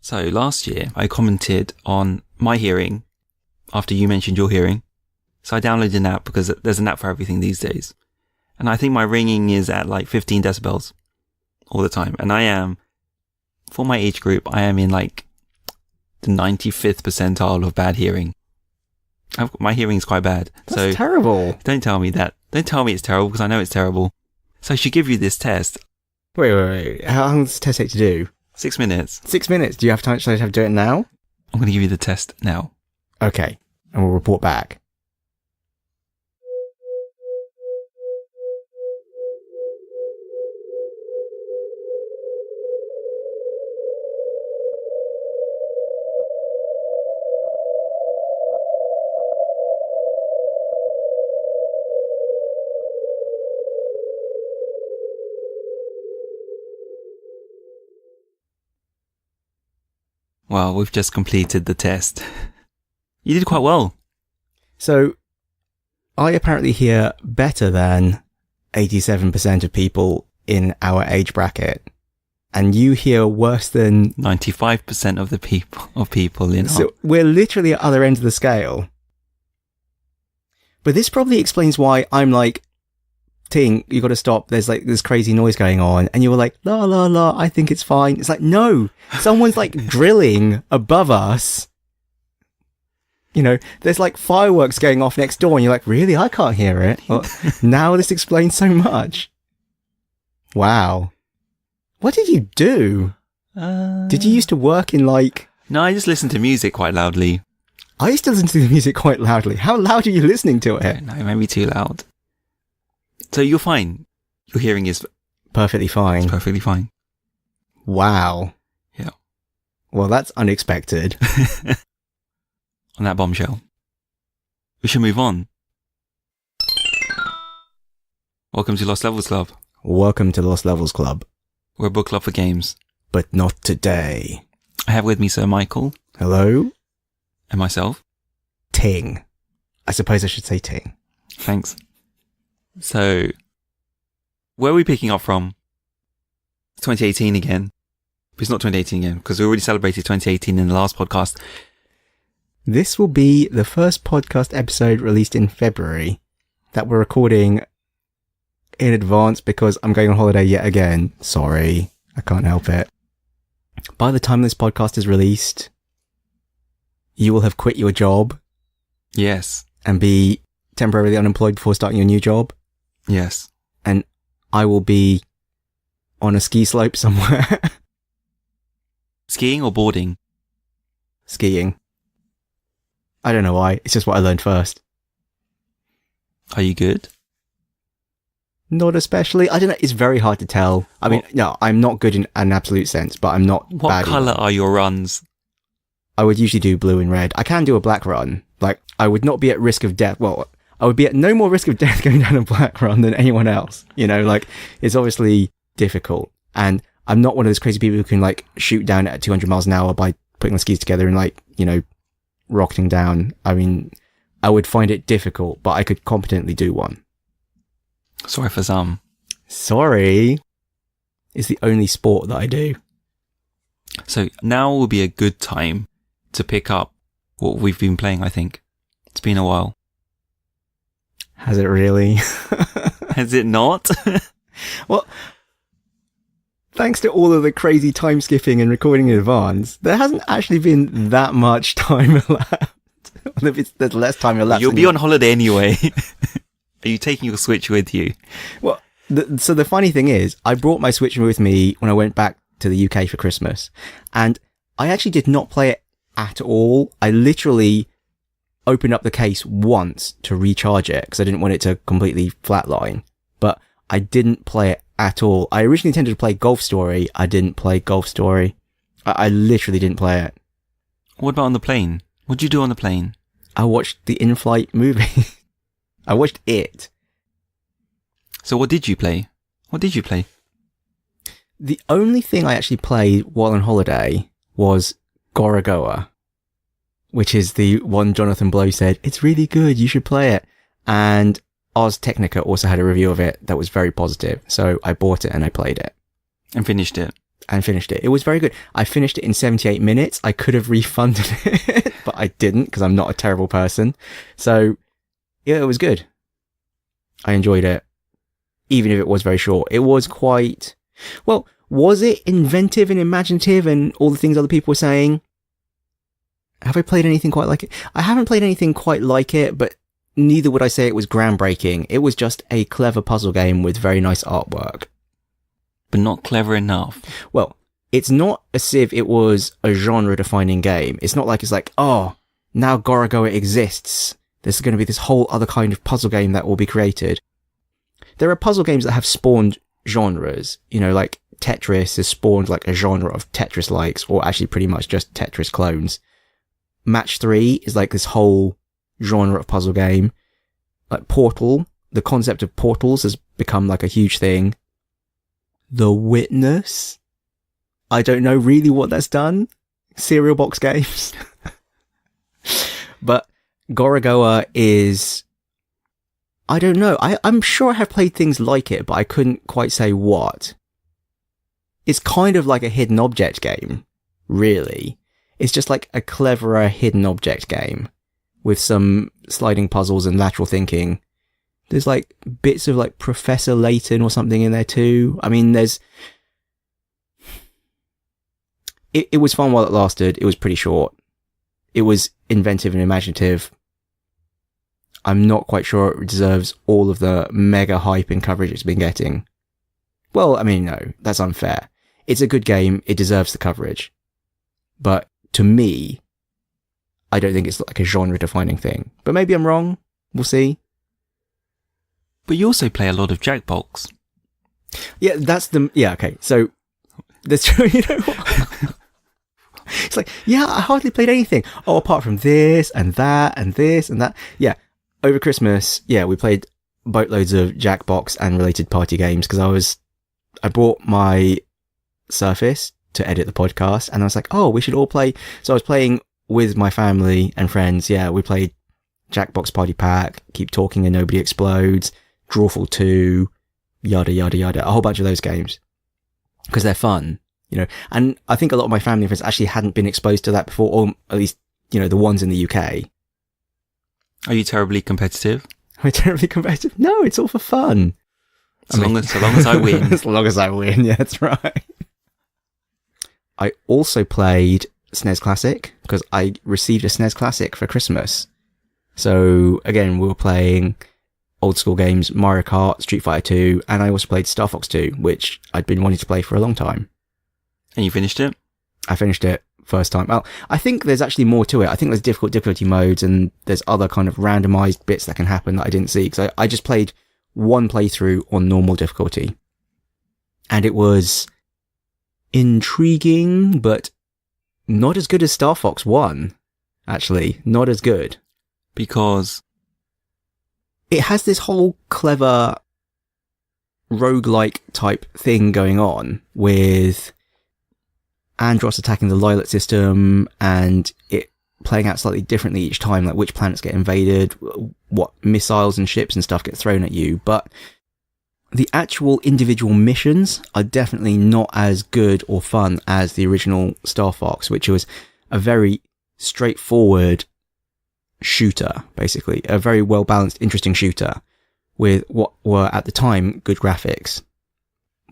So last year, I commented on my hearing after you mentioned your hearing. So I downloaded an app because there's an app for everything these days. And I think my ringing is at like 15 decibels all the time. And I am, for my age group, I am in like the 95th percentile of bad hearing. My hearing is quite bad. That's terrible. Don't tell me that. Don't tell me it's terrible because I know it's terrible. So I should give you this test. Wait. How long does this test take to do? 6 minutes. 6 minutes. Do you have time? Should I have to do it now? I'm going to give you the test now. Okay. And we'll report back. Well, we've just completed the test. You did quite well. So, I apparently hear better than 87% of people in our age bracket. And you hear worse than 95% of the people in So we're literally at other ends of the scale. But this probably explains why I'm like, Ting, you got to stop. There's like this crazy noise going on. And you were like, la, la, la, I think it's fine. It's like, no, someone's like drilling above us. You know, there's like fireworks going off next door. And you're like, really? I can't hear it. Well, now this explains so much. Wow. What did you do? Did you used to work in like... No, I just listen to music quite loudly. I used to listen to the music quite loudly. How loud are you listening to it? No, maybe too loud. So you're fine. Your hearing is perfectly fine. It's perfectly fine. Wow. Yeah. Well, that's unexpected. On that bombshell. We should move on. Welcome to Lost Levels Club. Welcome to Lost Levels Club. We're a book club for games. But not today. I have with me Sir Michael. Hello. And myself. Ting. I suppose I should say Ting. Thanks. So, where are we picking up from? 2018 again. But it's not 2018 again, because we already celebrated 2018 in the last podcast. This will be the first podcast episode released in February that we're recording in advance because I'm going on holiday yet again. Sorry, I can't help it. By the time this podcast is released, you will have quit your job. Yes. And be temporarily unemployed before starting your new job. Yes. And I will be on a ski slope somewhere. Skiing or boarding? Skiing. I don't know why. It's just what I learned first. Are you good? Not especially. I don't know. It's very hard to tell. I mean, no, I'm not good in an absolute sense, but I'm not bad. What colour are your runs? I would usually do blue and red. I can do a black run. Like, I would not be at risk of death. Well, I would be at no more risk of death going down a black run than anyone else. You know, like, it's obviously difficult. And I'm not one of those crazy people who can, like, shoot down at 200 miles an hour by putting the skis together and, like, you know, rocketing down. I mean, I would find it difficult, but I could competently do one. Sorry for some. Sorry. It's the only sport that I do. So now will be a good time to pick up what we've been playing, I think. It's been a while. Has it really? Has it not? Well, thanks to all of the crazy time skipping and recording in advance, there hasn't actually been that much time left. There's less time left. You'll be on holiday anyway. Are you taking your Switch with you? Well, so the funny thing is, I brought my Switch with me when I went back to the UK for Christmas, and I actually did not play it at all. I literally opened up the case once to recharge it because I didn't want it to completely flatline, but I didn't play it at all. I originally intended to play Golf Story. I didn't play Golf Story. I literally didn't play it. What about on the plane? What'd you do on the plane? I watched the in-flight movie. I watched it. So what did you play? What did you play? The only thing I actually played while on holiday was Gorogoa, which is the one Jonathan Blow said, it's really good, you should play it. And Ars Technica also had a review of it that was very positive. So I bought it and I played it. And finished it? and finished it. It was very good. I finished it in 78 minutes. I could have refunded it, but I didn't because I'm not a terrible person. So yeah, it was good. I enjoyed it, even if it was very short. It was quite, well, was it inventive and imaginative and all the things other people were saying? Have I played anything quite like it? I haven't played anything quite like it, but neither would I say it was groundbreaking. It was just a clever puzzle game with very nice artwork. But not clever enough. Well, it's not as if it was a genre-defining game. It's not like it's like, oh, now Gorogoa exists. There's going to be this whole other kind of puzzle game that will be created. There are puzzle games that have spawned genres. You know, like Tetris has spawned like a genre of Tetris-likes, or actually pretty much just Tetris clones. Match 3 is like this whole genre of puzzle game. Like Portal, the concept of portals has become like a huge thing. The Witness, I don't know really what that's done. Cereal box games. But Gorogoa is, I don't know. I'm sure I have played things like it, but I couldn't quite say what. It's kind of like a hidden object game, really. It's just like a cleverer hidden object game with some sliding puzzles and lateral thinking. There's like bits of like Professor Layton or something in there too. I mean, it was fun while it lasted. It was pretty short. It was inventive and imaginative. I'm not quite sure it deserves all of the mega hype and coverage it's been getting. Well, I mean, no, that's unfair. It's a good game. It deserves the coverage. But to me, I don't think it's like a genre-defining thing. But maybe I'm wrong. We'll see. But you also play a lot of Jackbox. Yeah, okay. So, that's true, you know what? It's like, yeah, I hardly played anything. Oh, apart from this and that and this and that. Yeah, over Christmas, yeah, we played boatloads of Jackbox and related party games because I bought my Surface to edit the podcast and I was like, oh, we should all play. So I was playing with my family and friends. Yeah, we played Jackbox Party Pack, Keep Talking and Nobody Explodes, Drawful 2, yada, yada, yada. A whole bunch of those games because they're fun. You know, and I think a lot of my family and friends actually hadn't been exposed to that before, or at least, you know, the ones in the UK. Are you terribly competitive? Am I terribly competitive? No, it's all for fun. So long as I win. As long as I win, yeah, that's right. I also played SNES Classic because I received a SNES Classic for Christmas. So again, we were playing old school games, Mario Kart, Street Fighter 2, and I also played Star Fox 2, which I'd been wanting to play for a long time. And you finished it? I finished it first time. Well, I think there's actually more to it. I think there's difficulty modes and there's other kind of randomized bits that can happen that I didn't see. Because I just played one playthrough on normal difficulty. And it was intriguing, but not as good as Star Fox 1. Actually, not as good. Because it has this whole clever roguelike type thing going on with Andros attacking the Lilat system and it playing out slightly differently each time, like which planets get invaded, what missiles and ships and stuff get thrown at you. But the actual individual missions are definitely not as good or fun as the original Star Fox, which was a very straightforward shooter, basically. A very well-balanced, interesting shooter with what were at the time good graphics,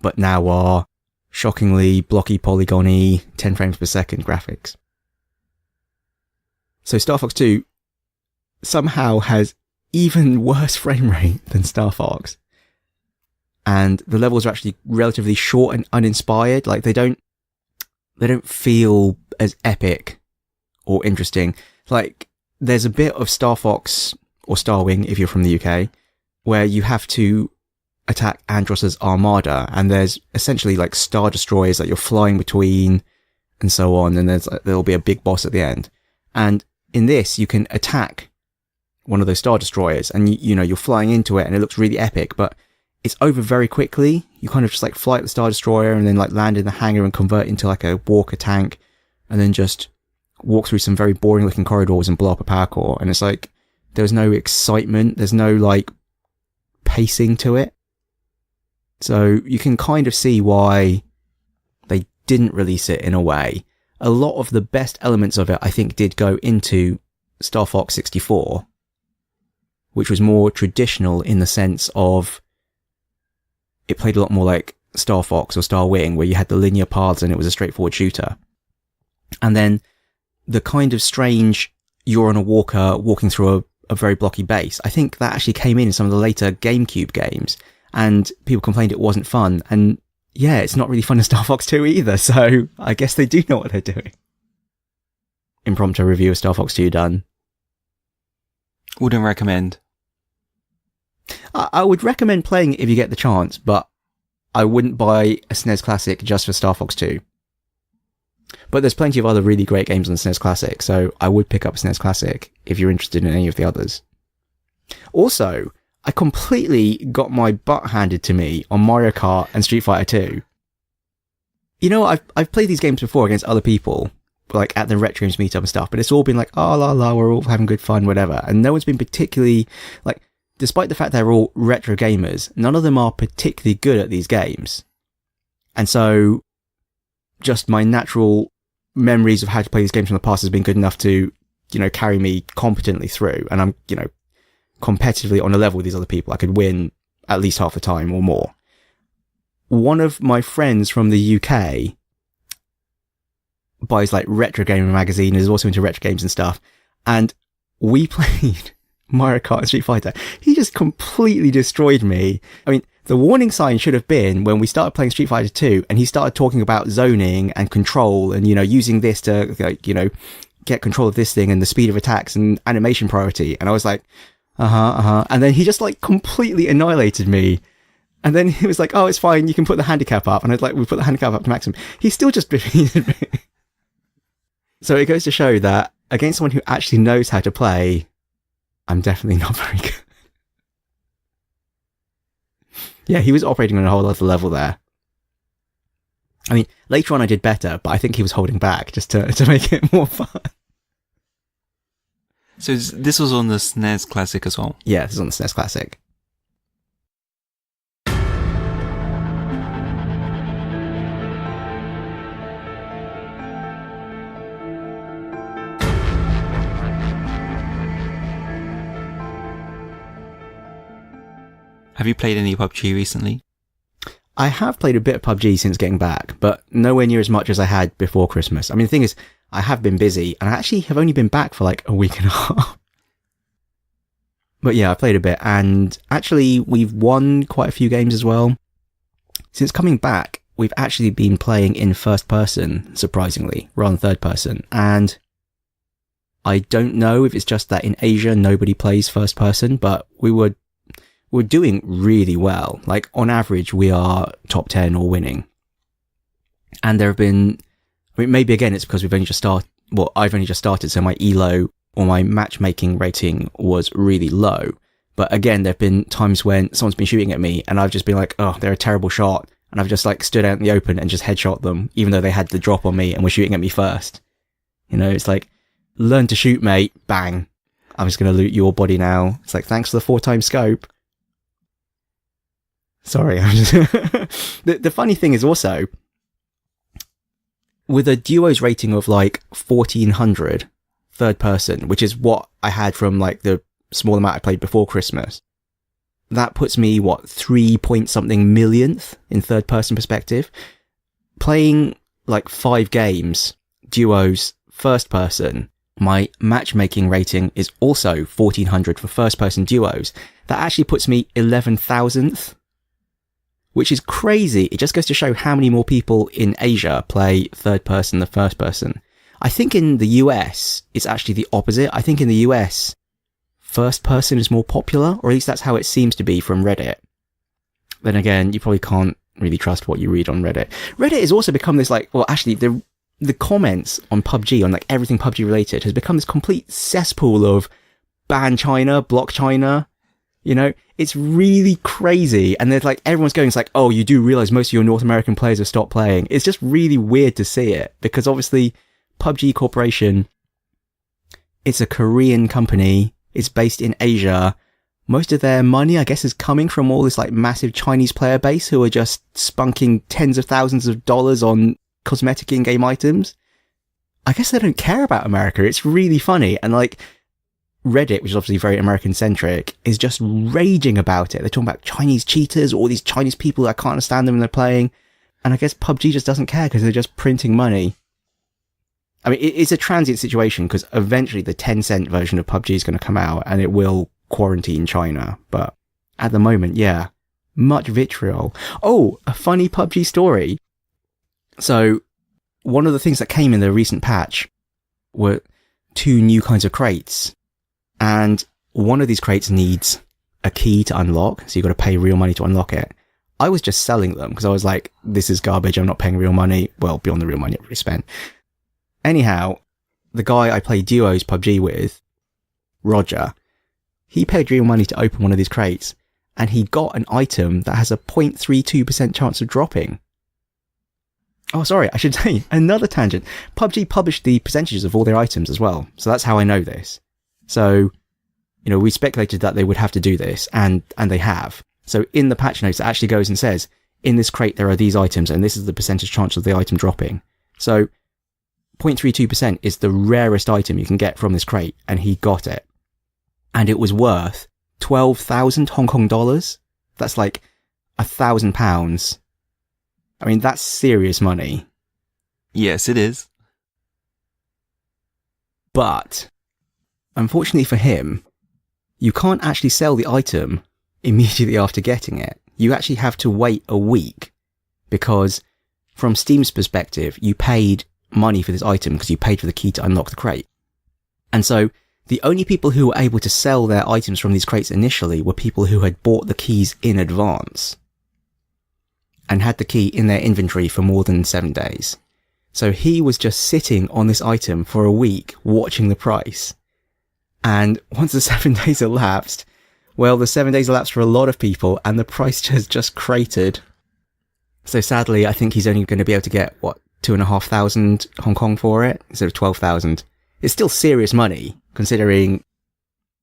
but now are shockingly blocky, polygony, 10 frames per second graphics. So Star Fox 2 somehow has even worse frame rate than Star Fox. And the levels are actually relatively short and uninspired. Like they don't feel as epic or interesting. Like there's a bit of Star Fox or Starwing, if you're from the UK, where you have to attack Andros's armada, and there's essentially like star destroyers that you're flying between and so on, and there'll be a big boss at the end. And in this, you can attack one of those star destroyers, and you know, you're flying into it and it looks really epic, but it's over very quickly. You kind of just like fly at the star destroyer and then like land in the hangar and convert into like a walker tank, and then just walk through some very boring looking corridors and blow up a power core. And it's like, there's no excitement. There's no like pacing to it. So you can kind of see why they didn't release it in a way. A lot of the best elements of it, I think, did go into Star Fox 64, which was more traditional in the sense of it played a lot more like Star Fox or Star Wing, where you had the linear paths and it was a straightforward shooter. And then the kind of strange, you're on a walker walking through a very blocky base, I think that actually came in some of the later GameCube games, and people complained it wasn't fun. And yeah, it's not really fun in Star Fox 2 either, so I guess they do know what they're doing. Impromptu review of Star Fox 2 done. Wouldn't recommend. I would recommend playing it if you get the chance, but I wouldn't buy a SNES Classic just for Star Fox 2. But there's plenty of other really great games on the SNES Classic, so I would pick up a SNES Classic if you're interested in any of the others. Also, I completely got my butt handed to me on Mario Kart and Street Fighter 2. You know, I've played these games before against other people, like at the Retro Games meetup and stuff, but it's all been like, oh la la, we're all having good fun, whatever. And no one's been particularly, like, despite the fact they're all retro gamers, none of them are particularly good at these games. And so, just my natural memories of how to play these games from the past has been good enough to, you know, carry me competently through. And I'm, you know, competitively on a level with these other people. I could win at least half the time or more. One of my friends from the UK buys like Retro Gamer magazine, is also into retro games and stuff. And we played Mario Kart and Street Fighter. He just completely destroyed me. I mean, the warning sign should have been when we started playing Street Fighter 2 and he started talking about zoning and control and, you know, using this to, like, you know, get control of this thing and the speed of attacks and animation priority. And I was like, And then he just like completely annihilated me. And then he was like, oh, it's fine. You can put the handicap up. And I was like, we put the handicap up to maximum. He still just defeated me. So it goes to show that against someone who actually knows how to play, I'm definitely not very good. Yeah, he was operating on a whole other level there. I mean, later on I did better, but I think he was holding back just to make it more fun. So this was on the SNES Classic as well? Yeah, this is on the SNES Classic. Have you played any PUBG recently? I have played a bit of PUBG since getting back, but nowhere near as much as I had before Christmas. I mean, the thing is, I have been busy, and I actually have only been back for like a week and a half. But yeah, I played a bit, and actually we've won quite a few games as well. Since coming back, we've actually been playing in first person, surprisingly, rather than third person. And I don't know if it's just that in Asia nobody plays first person, but we're doing really well. Like, on average, we are top 10 or winning. And there have been, I mean, maybe again, it's because we've only just started, well, I've only just started, so my ELO or my matchmaking rating was really low. But again, there have been times when someone's been shooting at me and I've just been like, oh, they're a terrible shot. And I've just like stood out in the open and just headshot them, even though they had the drop on me and were shooting at me first. You know, it's like, learn to shoot, mate. Bang. I'm just going to loot your body now. It's like, thanks for the 4x scope. Sorry, I'm just the funny thing is also, with a duos rating of like 1400 third person, which is what I had from like the small amount I played before Christmas, that puts me, 3 point something millionth in third person perspective. Playing like 5 games, duos, first person, my matchmaking rating is also 1400 for first person duos. That actually puts me 11,000th. Which is crazy. It just goes to show how many more people in Asia play third person than first person. I think in the US, it's actually the opposite. I think in the US, first person is more popular, or at least that's how it seems to be from Reddit. Then again, you probably can't really trust what you read on Reddit. Reddit has also become this like, well, actually, the comments on PUBG, on like everything PUBG related, has become this complete cesspool of ban China, block China. You know, it's really crazy. And there's like, everyone's going, it's like, oh, you do realize most of your North American players have stopped playing. It's just really weird to see it, because obviously PUBG Corporation, it's a Korean company. It's based in Asia. Most of their money, I guess, is coming from all this like massive Chinese player base who are just spunking tens of thousands of dollars on cosmetic in-game items. I guess they don't care about America. It's really funny. And like Reddit, which is obviously very American-centric, is just raging about it. They're talking about Chinese cheaters, all these Chinese people that can't understand them when they're playing. And I guess PUBG just doesn't care because they're just printing money. I mean, it's a transient situation because eventually the 10-cent version of PUBG is going to come out and it will quarantine China. But at the moment, yeah, much vitriol. Oh, a funny PUBG story. So one of the things that came in the recent patch were 2 new kinds of crates. And one of these crates needs a key to unlock. So you've got to pay real money to unlock it. I was just selling them because I was like, this is garbage. I'm not paying real money. Well, beyond the real money I've already spent. Anyhow, the guy I play duos PUBG with, Roger, he paid real money to open one of these crates and he got an item that has a 0.32% chance of dropping. Oh, sorry, I should say, another tangent. PUBG published the percentages of all their items as well. So that's how I know this. So, we speculated that they would have to do this, and they have. So in the patch notes, it actually goes and says, in this crate, there are these items, and this is the percentage chance of the item dropping. So 0.32% is the rarest item you can get from this crate, and he got it. And it was worth 12,000 Hong Kong dollars. That's like £1,000. I mean, that's serious money. Yes, it is. But unfortunately for him, you can't actually sell the item immediately after getting it. You actually have to wait a week because from Steam's perspective, you paid money for this item because you paid for the key to unlock the crate. And so the only people who were able to sell their items from these crates initially were people who had bought the keys in advance and had the key in their inventory for more than 7 days. So he was just sitting on this item for a week watching the price. And once the 7 days elapsed, well, the 7 days elapsed for a lot of people and the price has just cratered. So sadly, I think he's only going to be able to get, 2,500 Hong Kong for it instead of 12,000. It's still serious money considering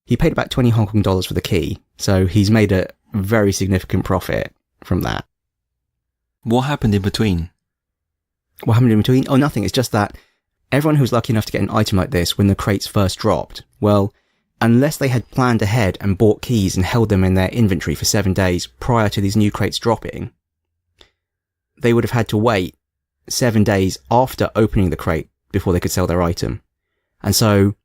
he paid about 20 Hong Kong dollars for the key. So he's made a very significant profit from that. What happened in between? What happened in between? Oh, nothing. It's just that everyone who was lucky enough to get an item like this when the crates first dropped, well, unless they had planned ahead and bought keys and held them in their inventory for 7 days prior to these new crates dropping, they would have had to wait 7 days after opening the crate before they could sell their item. And so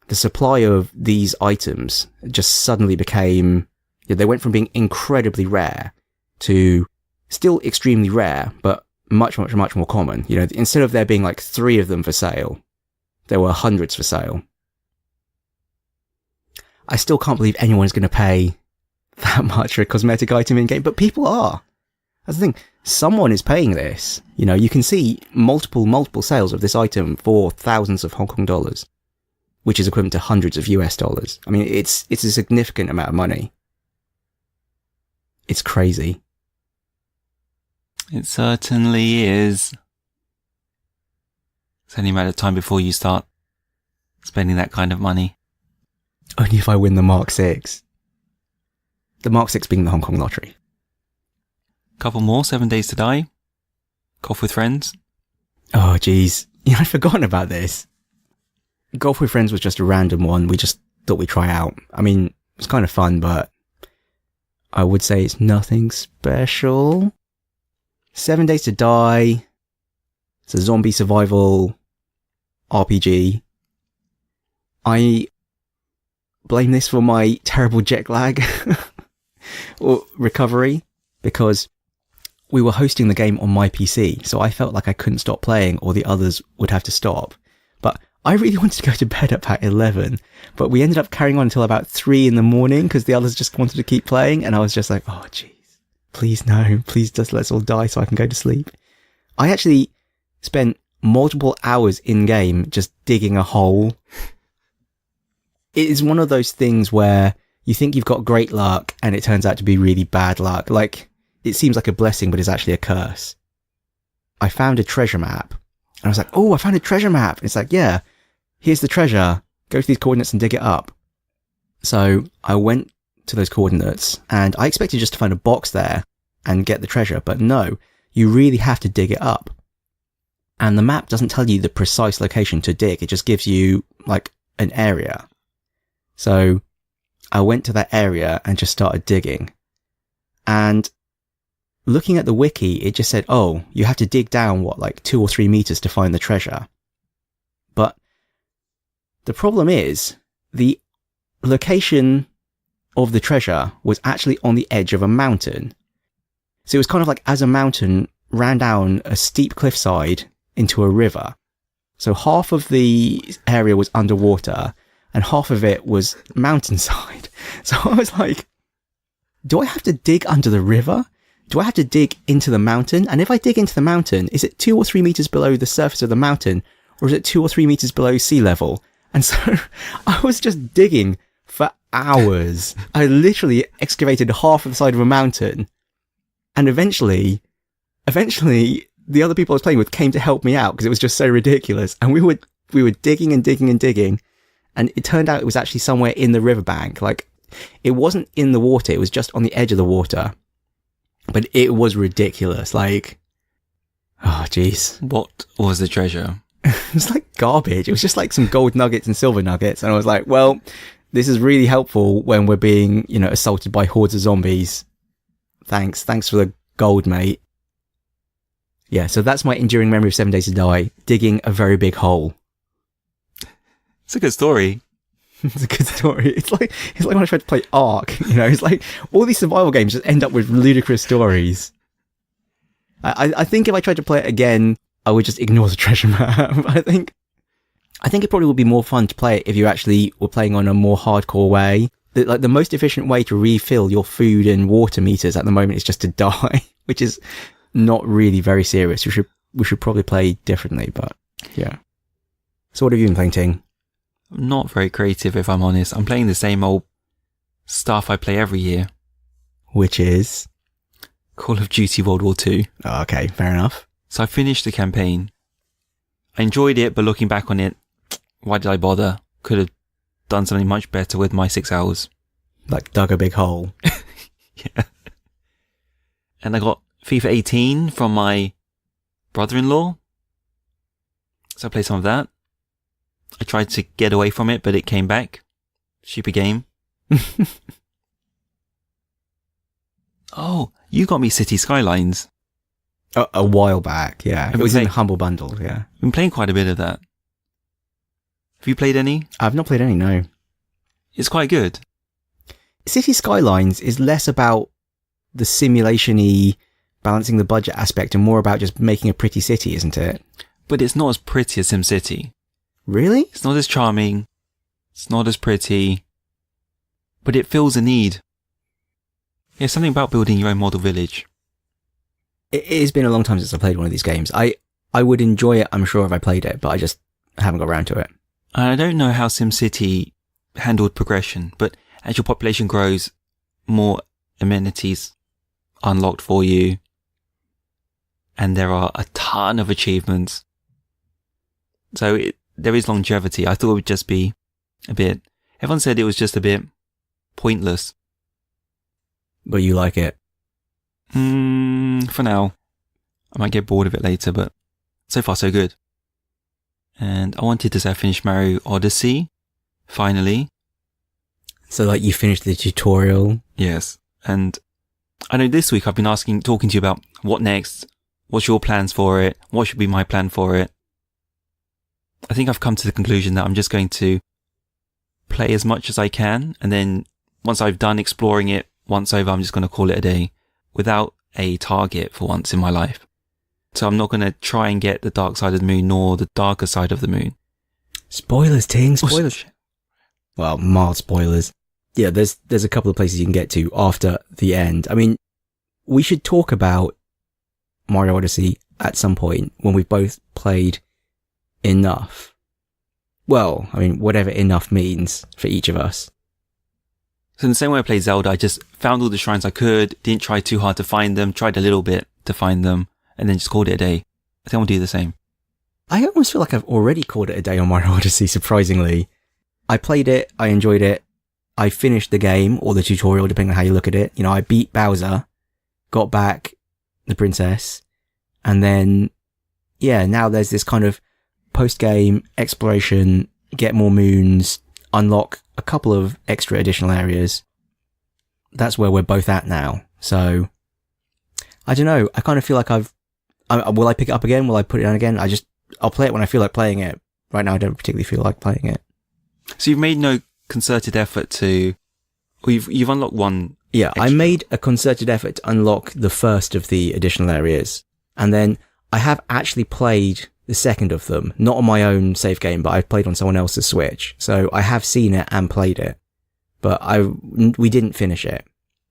the supply of these items just suddenly became, they went from being incredibly rare to still extremely rare, but much, much, much more common. Instead of there being like 3 of them for sale, there were hundreds for sale. I still can't believe anyone's going to pay that much for a cosmetic item in game, but people are. That's the thing. Someone is paying this. You can see multiple sales of this item for thousands of Hong Kong dollars, which is equivalent to hundreds of US dollars. I mean, it's a significant amount of money. It's crazy. It certainly is. It's only a matter of time before you start spending that kind of money. Only if I win the Mark 6. The Mark 6 being the Hong Kong lottery. Couple more, 7 Days to Die. Golf with Friends. Oh, geez. I'd forgotten about this. Golf with Friends was just a random one we just thought we'd try out. I mean, it was kind of fun, but I would say it's nothing special. 7 Days to Die. It's a zombie survival RPG. I blame this for my terrible jet lag or recovery because we were hosting the game on my PC, so I felt like I couldn't stop playing or the others would have to stop. But I really wanted to go to bed at about 11, but we ended up carrying on until about 3 in the morning because the others just wanted to keep playing, and I was just like, oh, jeez. Please no, please just let's all die so I can go to sleep. I actually spent multiple hours in-game just digging a hole. It is one of those things where you think you've got great luck and it turns out to be really bad luck. Like, it seems like a blessing, but it's actually a curse. I found a treasure map and I was like, oh, I found a treasure map. And it's like, yeah, here's the treasure. Go to these coordinates and dig it up. So I went to those coordinates and I expected just to find a box there and get the treasure, but no, you really have to dig it up. And the map doesn't tell you the precise location to dig. It just gives you like an area. So I went to that area and just started digging. And looking at the wiki, it just said, oh, you have to dig down, like 2 or 3 meters to find the treasure. But the problem is the location of the treasure was actually on the edge of a mountain. So it was kind of like as a mountain ran down a steep cliffside into a river. So half of the area was underwater and half of it was mountainside. So I was like, do I have to dig under the river? Do I have to dig into the mountain? And if I dig into the mountain, is it 2 or 3 meters below the surface of the mountain? Or is it 2 or 3 meters below sea level? And so I was just digging for hours. I literally excavated half of the side of a mountain. And eventually the other people I was playing with came to help me out because it was just so ridiculous. And we were digging and digging and digging. And it turned out it was actually somewhere in the riverbank. Like, it wasn't in the water. It was just on the edge of the water. But it was ridiculous. Like, oh, jeez. What was the treasure? It was like garbage. It was just like some gold nuggets and silver nuggets. And I was like, well, this is really helpful when we're being, assaulted by hordes of zombies. Thanks for the gold, mate. Yeah, so that's my enduring memory of 7 Days to Die, digging a very big hole. It's a good story. It's a good story. It's like when I tried to play Ark, it's like all these survival games just end up with ludicrous stories. I think if I tried to play it again, I would just ignore the treasure map. I think it probably would be more fun to play it if you actually were playing on a more hardcore way. The most efficient way to refill your food and water meters at the moment is just to die, which is not really very serious. We should probably play differently, but yeah. So what have you been playing, Ting? I'm not very creative, if I'm honest. I'm playing the same old stuff I play every year. Which is? Call of Duty World War II. Oh, okay, fair enough. So I finished the campaign. I enjoyed it, but looking back on it, why did I bother? Could have done something much better with my 6 hours. Like dug a big hole. Yeah. And I got FIFA 18 from my brother-in-law. So I played some of that. I tried to get away from it, but it came back. Stupid game. Oh, you got me City Skylines. A while back, yeah. It was in Humble Bundle, yeah. I've been playing quite a bit of that. Have you played any? I've not played any, no. It's quite good. City Skylines is less about the simulation-y, balancing the budget aspect and more about just making a pretty city, isn't it? But it's not as pretty as SimCity. Really? It's not as charming. It's not as pretty. But it fills a need. There's something about building your own model village. It has been a long time since I played one of these games. I would enjoy it, I'm sure, if I played it, but I just haven't got around to it. I don't know how SimCity handled progression, but as your population grows, more amenities unlocked for you. And there are a ton of achievements. So there is longevity. I thought it would just be a bit... Everyone said it was just a bit pointless. But you like it? For now. I might get bored of it later, but so far so good. And I wanted to say I finished Mario Odyssey. Finally. So like you finished the tutorial? Yes. And I know this week I've been talking to you about what next? What's your plans for it? What should be my plan for it? I think I've come to the conclusion that I'm just going to play as much as I can. And then once I've done exploring it once over, I'm just going to call it a day without a target for once in my life. So I'm not going to try and get the dark side of the moon nor the darker side of the moon. Spoilers, Ting, spoilers. Well, mild spoilers. Yeah, there's a couple of places you can get to after the end. I mean, we should talk about Mario Odyssey at some point when we've both played enough. Well, I mean, whatever enough means for each of us. So in the same way I played Zelda, I just found all the shrines I could, didn't try too hard to find them, tried a little bit to find them, and then just called it a day. I think I'll do the same. I almost feel like I've already called it a day on Mario Odyssey, surprisingly. I played it, I enjoyed it, I finished the game, or the tutorial, depending on how you look at it. I beat Bowser, got back the princess, and then, yeah, now there's this kind of post-game exploration, get more moons, unlock a couple of extra additional areas. That's where we're both at now. So, I don't know. I kind of feel like will I pick it up again? Will I put it down again? I'll play it when I feel like playing it. Right now, I don't particularly feel like playing it. So you've made no concerted effort to, or you've unlocked one. Yeah, extra. I made a concerted effort to unlock the first of the additional areas. And then I have actually played the second of them, not on my own save game, but I've played on someone else's Switch. So I have seen it and played it, but we didn't finish it.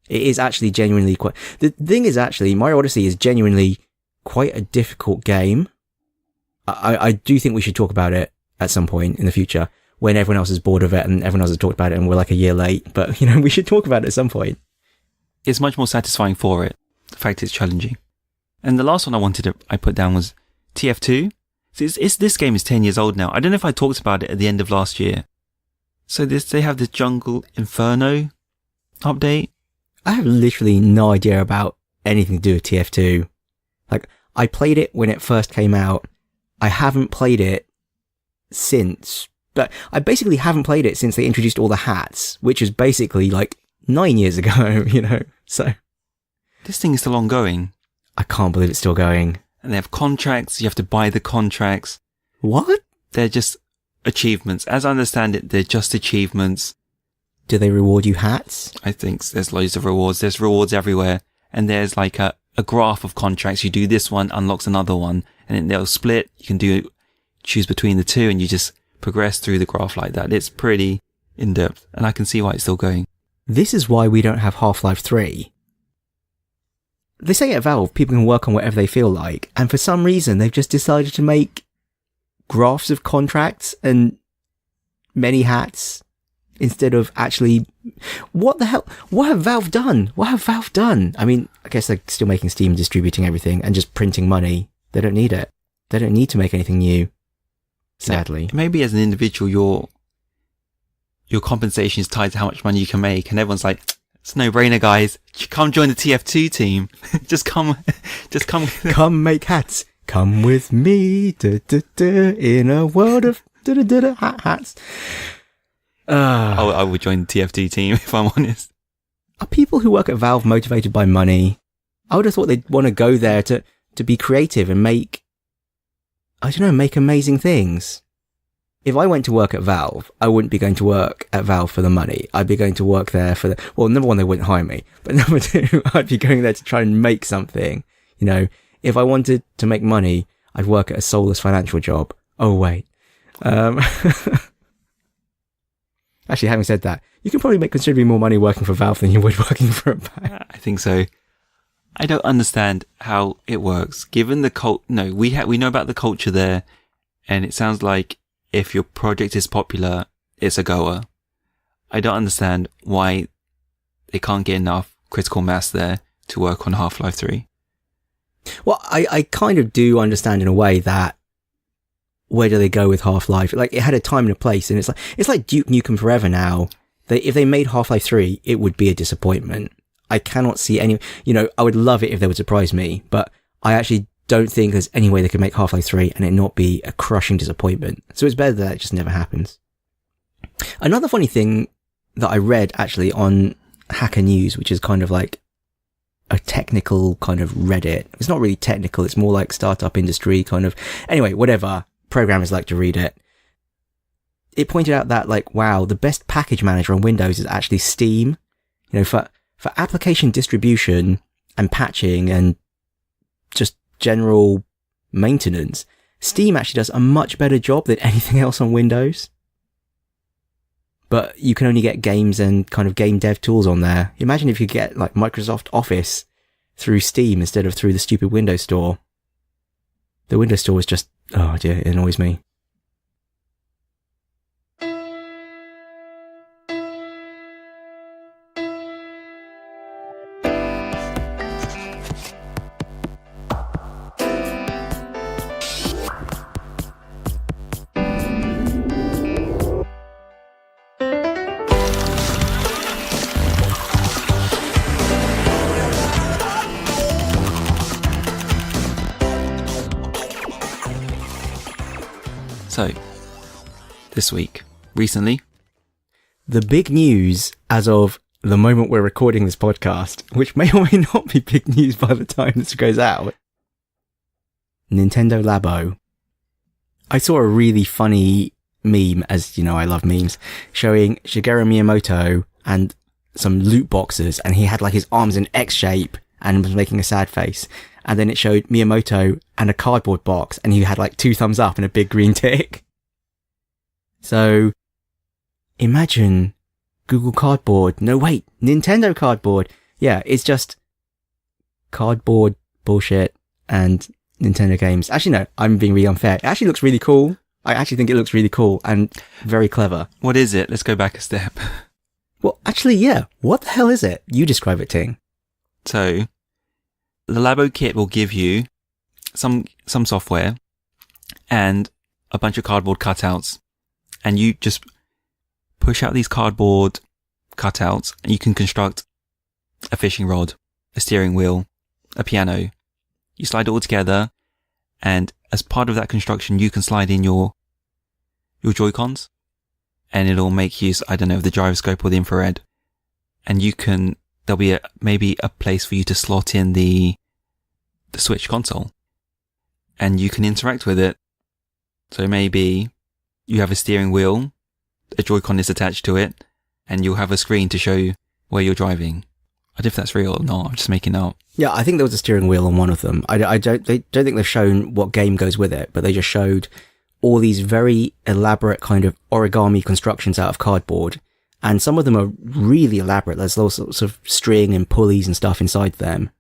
It is actually genuinely the thing is actually, Mario Odyssey is genuinely quite a difficult game. I do think we should talk about it at some point in the future when everyone else is bored of it and everyone else has talked about it and we're like a year late, but we should talk about it at some point. It's much more satisfying for it. The fact it's challenging. And the last one I put down was TF2. So this game is 10 years old now. I don't know if I talked about it at the end of last year. So they have the Jungle Inferno update. I have literally no idea about anything to do with TF2. Like, I played it when it first came out. I haven't played it since, but I basically haven't played it since they introduced all the hats, which is basically like 9 years ago, so. This thing is still ongoing. I can't believe it's still going. And they have contracts. You have to buy the contracts. What? They're just achievements. As I understand it, they're just achievements. Do they reward you hats? I think there's loads of rewards. There's rewards everywhere. And there's like a graph of contracts. You do this one, unlocks another one. And then they'll split. You can choose between the two and you just progress through the graph like that. It's pretty in-depth. And I can see why it's still going. This is why we don't have Half-Life 3. They say at Valve, people can work on whatever they feel like. And for some reason, they've just decided to make graphs of contracts and many hats instead of actually... What the hell? What have Valve done? I mean, I guess they're still making Steam, distributing everything and just printing money. They don't need it. They don't need to make anything new. Sadly. Maybe as an individual, your compensation is tied to how much money you can make. And everyone's like, it's a no-brainer, guys. Come join the TF2 team. just come. Come make hats. Come with me. In a world of hats. I would join the TFT team if I'm honest. Are people who work at Valve motivated by money? I would have thought they'd want to go there to be creative and make amazing things. If I went to work at Valve, I wouldn't be going to work at Valve for the money. I'd be going to work there for well, number one, they wouldn't hire me. But number two, I'd be going there to try and make something. If I wanted to make money, I'd work at a soulless financial job. Oh, wait. Actually, having said that, you can probably make considerably more money working for Valve than you would working for a bank. I think so. I don't understand how it works. Given the we know about the culture there, and it sounds like if your project is popular, it's a goer. I don't understand why they can't get enough critical mass there to work on Half-Life 3. Well, I kind of do understand in a way that where do they go with Half-Life? Like, it had a time and a place, and it's like Duke Nukem Forever now. If they made Half-Life 3, it would be a disappointment. I cannot see any, I would love it if they would surprise me, but I actually don't think there's any way they could make Half-Life 3 and it not be a crushing disappointment. So it's better that it just never happens. Another funny thing that I read actually on Hacker News, which is kind of like a technical kind of Reddit. It's not really technical. It's more like startup industry kind of, anyway, whatever. Programmers like to read it. It pointed out that wow, the best package manager on Windows is actually Steam. For application distribution and patching and just general maintenance, Steam actually does a much better job than anything else on Windows. But you can only get games and kind of game dev tools on there. Imagine if you get Microsoft Office through Steam instead of through the stupid Windows Store. The Windows Store is just, oh dear, it annoys me. So, this week, recently, The big news as of the moment we're recording this podcast, which may or may not be big news by the time this goes out, Nintendo Labo. I saw a really funny meme, as you know I love memes, showing Shigeru Miyamoto and some loot boxes, and he had like his arms in X shape and was making a sad face. And then it showed Miyamoto and a cardboard box, and he had like 2 thumbs up and a big green tick. So, imagine Google Cardboard. No, wait, Nintendo Cardboard. Yeah, it's just cardboard bullshit and Nintendo games. Actually, no, I'm being really unfair. It actually looks really cool. I actually think it looks really cool and very clever. what is it? Let's go back a step. Well, actually, yeah. What the hell is it? You describe it, Ting. So, the Labo kit will give you some software and a bunch of cardboard cutouts, and you just push out these cardboard cutouts and you can construct a fishing rod, a steering wheel, a piano. You slide it all together, and as part of that construction you can slide in your Joy-Cons, and it'll make use, I don't know, of the gyroscope or the infrared, and there'll be maybe a place for you to slot in the Switch console, and you can interact with it. So maybe you have a steering wheel, a Joy-Con is attached to it, and you'll have a screen to show you where you're driving. I don't know if that's real or not, I'm just making it up. Yeah, I think there was a steering wheel on one of them. I don't think they've shown what game goes with it, but they just showed all these very elaborate kind of origami constructions out of cardboard. And some of them are really elaborate. There's all sorts of string and pulleys and stuff inside them.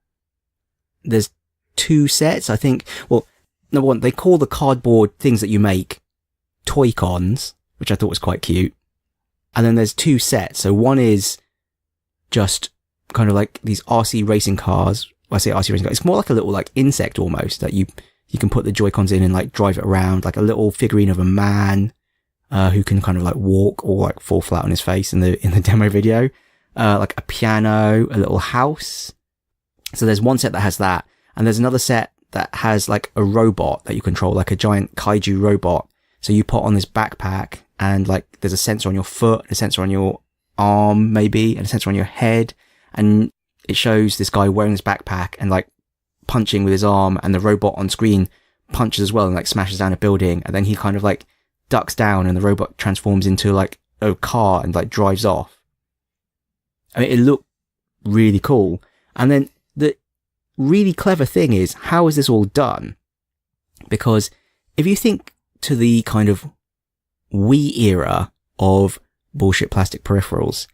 There's 2 sets, I think. Well, number one, they call the cardboard things that you make Toy-Cons, which I thought was quite cute. And then there's 2 sets. So one is just kind of like these RC racing cars. Well, I say RC racing cars. It's more like a little like insect almost that you can put the Joy-Cons in and like drive it around, like a little figurine of a man who can kind of like walk or like fall flat on his face in the demo video. Like a piano, a little house. So there's one set that has that. And there's another set that has like a robot that you control, like a giant kaiju robot. So you put on this backpack and like there's a sensor on your foot, a sensor on your arm maybe, and a sensor on your head. And it shows this guy wearing this backpack and like punching with his arm, and the robot on screen punches as well and like smashes down a building. And then he kind of like ducks down and the robot transforms into like a car and like drives off. I mean, it looked really cool. And then the really clever thing is, how is this all done? Because if you think to the kind of Wii era of bullshit plastic peripherals,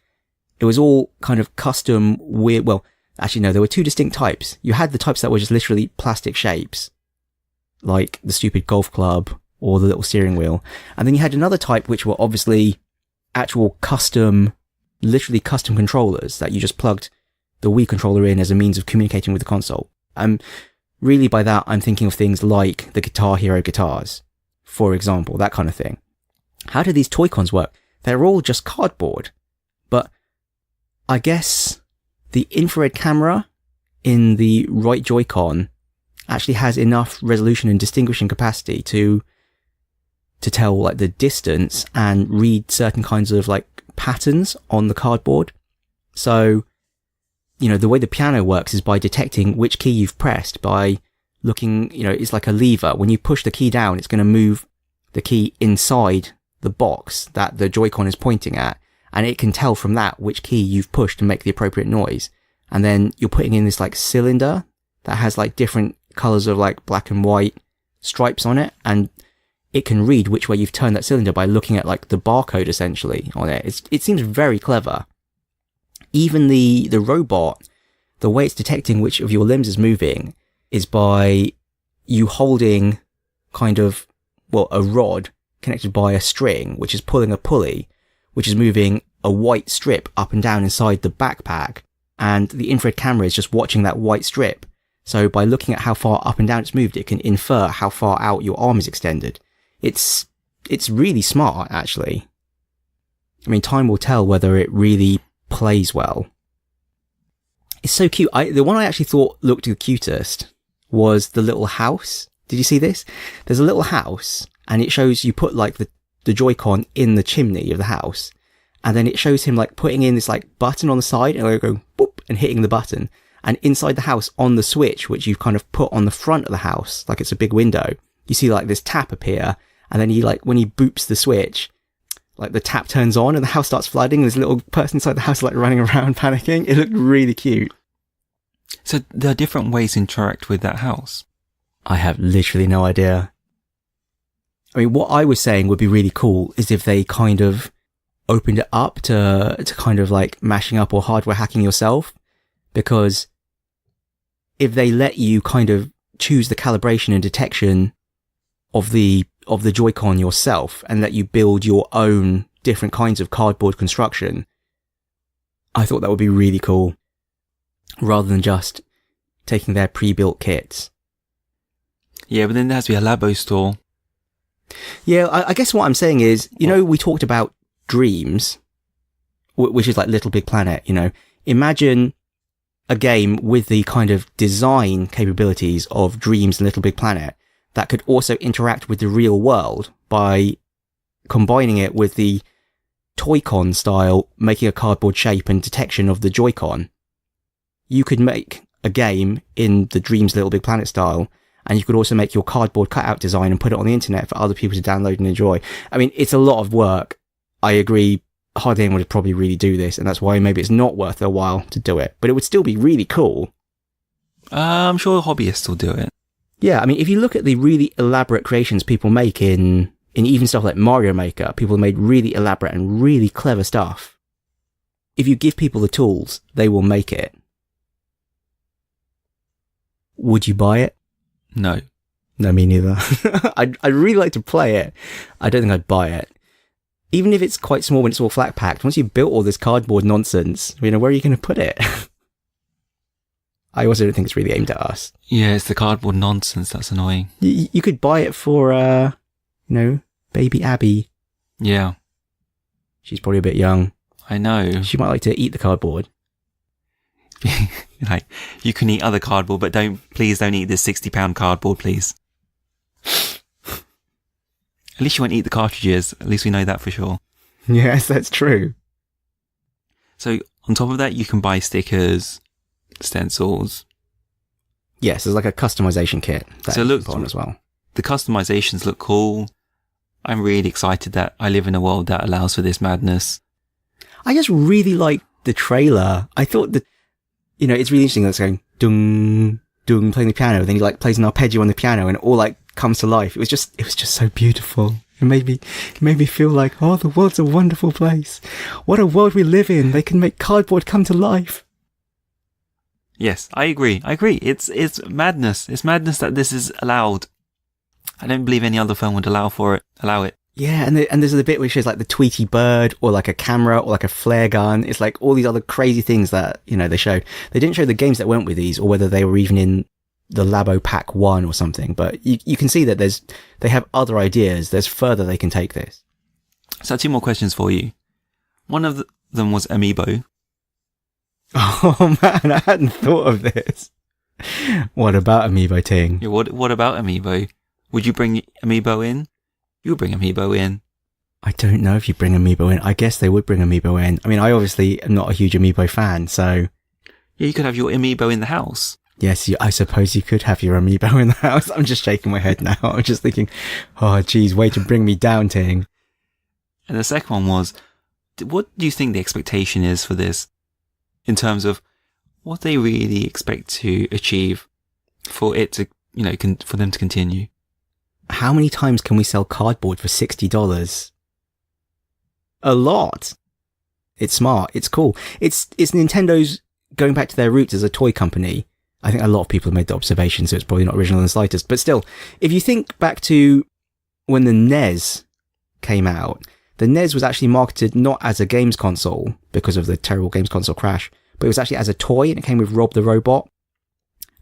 it was all kind of custom weird. Well, actually, no, there were 2 distinct types. You had the types that were just literally plastic shapes, like the stupid golf club or the little steering wheel. And then you had another type, which were obviously actual literally custom controllers that you just plugged the Wii controller in as a means of communicating with the console. Really by that, I'm thinking of things like the Guitar Hero guitars, for example, that kind of thing. How do these Toy-Cons work? They're all just cardboard. But I guess the infrared camera in the right Joy-Con actually has enough resolution and distinguishing capacity to tell like the distance and read certain kinds of like patterns on the cardboard. So, you know, the way the piano works is by detecting which key you've pressed by looking, you know, it's like a lever. When you push the key down, it's going to move the key inside the box that the Joy-Con is pointing at. And it can tell from that which key you've pushed to make the appropriate noise. And then you're putting in this like cylinder that has like different colors of like black and white stripes on it. And it can read which way you've turned that cylinder by looking at like the barcode essentially on it. It seems very clever. Even the robot, the way it's detecting which of your limbs is moving is by you holding kind of, well, a rod connected by a string, which is pulling a pulley, which is moving a white strip up and down inside the backpack. And the infrared camera is just watching that white strip. So by looking at how far up and down it's moved, it can infer how far out your arm is extended. It's really smart, actually. I mean, time will tell whether it really plays well. It's so cute. The one I actually thought looked the cutest was the little house. Did you see this? There's a little house, and it shows you put like the Joy-Con in the chimney of the house, and then it shows him like putting in this like button on the side, and it'll go boop and hitting the button. And inside the house on the switch, which you've kind of put on the front of the house, like it's a big window, you see like this tap appear, and then he like, when he boops the switch, like the tap turns on and the house starts flooding, and there's a little person inside the house like running around panicking. It looked really cute. So there are different ways to interact with that house. I have literally no idea. I mean, what I was saying would be really cool is if they kind of opened it up to kind of like mashing up or hardware hacking yourself, because if they let you kind of choose the calibration and detection of the Joy-Con yourself and let you build your own different kinds of cardboard construction, I thought that would be really cool, rather than just taking their pre-built kits. Yeah, but then there has to be a Labo store. Yeah, I guess what I'm saying is, you know, we talked about Dreams, which is like Little Big Planet, you know. Imagine a game with the kind of design capabilities of Dreams and Little Big Planet that could also interact with the real world by combining it with the Toy-Con style, making a cardboard shape and detection of the Joy-Con. You could make a game in the Dreams Little Big Planet style, and you could also make your cardboard cutout design and put it on the internet for other people to download and enjoy. I mean, it's a lot of work. I agree. Hardly anyone would probably really do this, and that's why maybe it's not worth their while to do it. But it would still be really cool. I'm sure hobbyists will do it. Yeah, I mean, if you look at the really elaborate creations people make in even stuff like Mario Maker, people have made really elaborate and really clever stuff. If you give people the tools, they will make it. Would you buy it? No. No, me neither. I'd really like to play it. I don't think I'd buy it. Even if it's quite small when it's all flat packed, once you've built all this cardboard nonsense, you know, where are you going to put it? I also don't think it's really aimed at us. Yeah, it's the cardboard nonsense that's annoying. You could buy it for, you know, baby Abby. Yeah. She's probably a bit young. I know. She might like to eat the cardboard. Like, you can eat other cardboard, but please don't eat this £60 cardboard, please. At least you won't eat the cartridges. At least we know that for sure. Yes, that's true. So on top of that, you can buy stickers, stencils. Yes, there's like a customization kit that so you look, can put on as well. The customizations look cool. I'm really excited that I live in a world that allows for this madness. I just really like the trailer. I thought that, you know, it's really interesting that it's going dung, dung, playing the piano. Then he like plays an arpeggio on the piano and it all like comes to life. It was just so beautiful. It made me feel like, oh, the world's a wonderful place. What a world we live in. They can make cardboard come to life. Yes, I agree. It's madness. It's madness that this is allowed. I don't believe any other film would allow it. Yeah, and there's the bit which is like the Tweety bird, or like a camera, or like a flare gun. It's like all these other crazy things that, you know, they showed. They didn't show the games that went with these, or whether they were even in the Labo Pack 1 or something. But you can see that they have other ideas. There's further they can take this. So 2 more questions for you. One of them was Amiibo. Oh man, I hadn't thought of this. What about Amiibo, Ting? Yeah, what about Amiibo? Would you bring Amiibo in? You would bring Amiibo in. I don't know if you bring Amiibo in. I guess they would bring Amiibo in. I mean, I obviously am not a huge Amiibo fan, so... Yeah, you could have your Amiibo in the house. Yes, I suppose you could have your Amiibo in the house. I'm just shaking my head now. I'm just thinking, oh geez, way to bring me down, Ting. And the second one was, what do you think the expectation is for this? In terms of what they really expect to achieve for it to, you know, for them to continue. How many times can we sell cardboard for $60? A lot. It's smart. It's cool. It's Nintendo's going back to their roots as a toy company. I think a lot of people have made the observation, so it's probably not original in the slightest. But still, if you think back to when the NES came out, the NES was actually marketed not as a games console because of the terrible games console crash, but it was actually as a toy, and it came with Rob the Robot.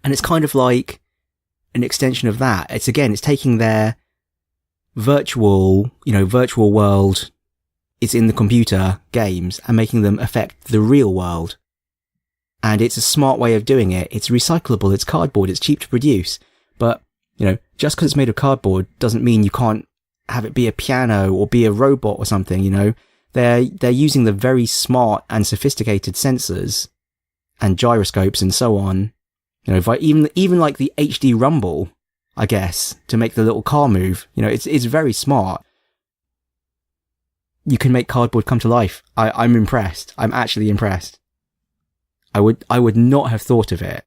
And it's kind of like an extension of that. It's taking their virtual world, it's in the computer games, and making them affect the real world. And it's a smart way of doing it. It's recyclable, it's cardboard, it's cheap to produce. But, you know, just because it's made of cardboard doesn't mean you can't have it be a piano or be a robot or something, you know. They're using the very smart and sophisticated sensors and gyroscopes and so on, you know, even like the HD rumble, I guess, to make the little car move. You know, it's very smart. You can make cardboard come to life. I'm impressed. I'm actually impressed. I would not have thought of it.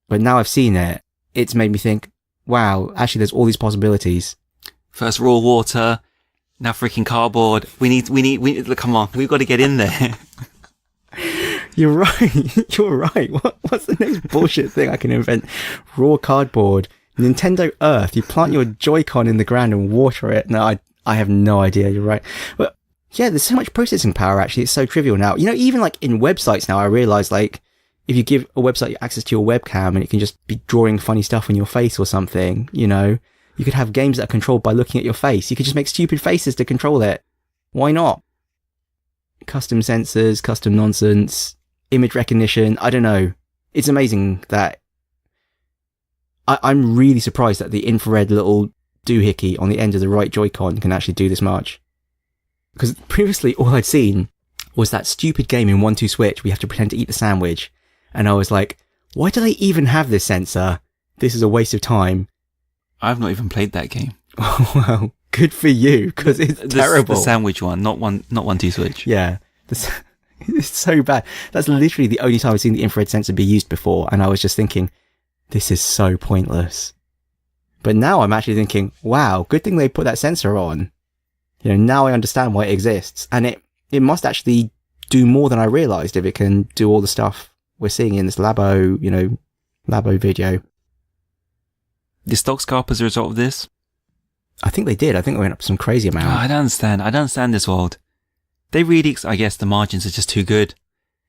But now I've seen it, it's made me think, wow, actually there's all these possibilities. First raw water, now freaking cardboard. We need, come on, we've got to get in there. You're right. You're right. What's the next bullshit thing I can invent? Raw cardboard. Nintendo Earth. You plant your Joy-Con in the ground and water it. No, I have no idea. You're right. But yeah, there's so much processing power, actually. It's so trivial now. You know, even like in websites now, I realize like if you give a website access to your webcam and it can just be drawing funny stuff on your face or something, you know, you could have games that are controlled by looking at your face. You could just make stupid faces to control it. Why not? Custom sensors, custom nonsense, image recognition. I don't know. It's amazing that I'm really surprised that the infrared little doohickey on the end of the right Joy-Con can actually do this much. Because previously all I'd seen was that stupid game in 1-2 Switch where you have to pretend to eat the sandwich. And I was like, why do they even have this sensor? This is a waste of time. I've not even played that game. Oh, well, good for you, because it's terrible. The sandwich one, not 1-2 Switch. Yeah. It's so bad. That's literally the only time I've seen the infrared sensor be used before. And I was just thinking, this is so pointless. But now I'm actually thinking, wow, good thing they put that sensor on. You know, now I understand why it exists. And it must actually do more than I realized if it can do all the stuff we're seeing in this Labo, you know, Labo video. Did stocks go up as a result of this? I think they did. I think they went up some crazy amount. Oh, I don't understand this world. They really, I guess the margins are just too good.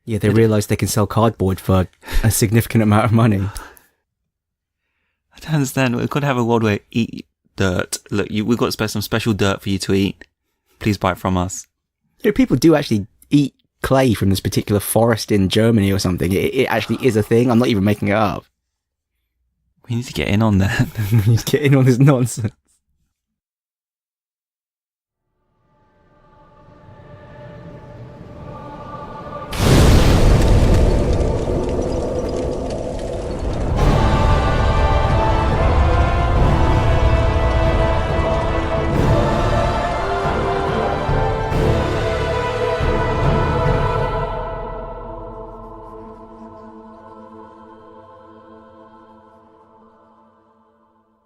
Yeah, they realised they can sell cardboard for a significant amount of money. I don't understand. We've got to have a world where eat dirt. Look, we've got some special dirt for you to eat. Please buy it from us. You know, people do actually eat clay from this particular forest in Germany or something. It actually is a thing. I'm not even making it up. We need to get in on that. We need to get in on this nonsense.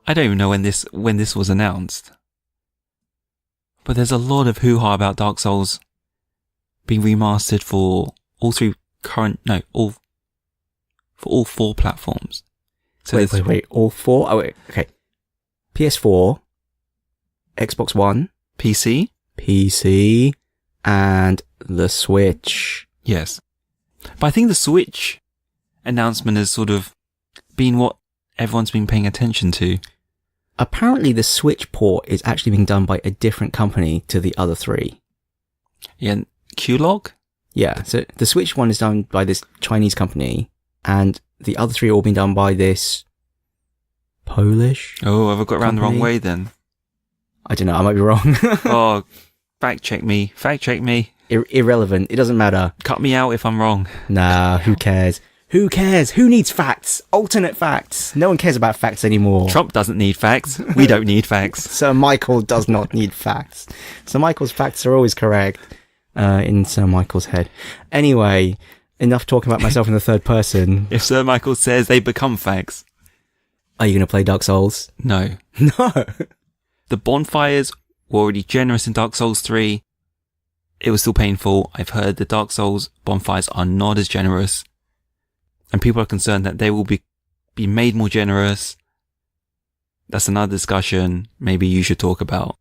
I don't even know when this was announced. But there's a lot of hoo-ha about Dark Souls being remastered for all four platforms. So wait, all four? Oh, wait, okay. PS4, Xbox One, PC, and the Switch. Yes. But I think the Switch announcement has sort of been what everyone's been paying attention to. Apparently the Switch port is actually being done by a different company to the other three. Yeah, Qlog? Yeah, so the Switch one is done by this Chinese company, and the other three are all being done by this Polish Oh, have I got around the wrong company? way then? I don't know, I might be wrong. Oh, fact check me. Irrelevant, it doesn't matter. Cut me out if I'm wrong. Nah, who cares? Who cares? Who needs facts? Alternate facts. No one cares about facts anymore. Trump doesn't need facts. We don't need facts. Sir Michael does not need facts. Sir Michael's facts are always correct in Sir Michael's head. Anyway, enough talking about myself in the third person. If Sir Michael says they become facts. Are you going to play Dark Souls? No. No. The bonfires were already generous in Dark Souls 3. It was still painful. I've heard the Dark Souls bonfires are not as generous. And people are concerned that they will be made more generous. That's another discussion maybe you should talk about.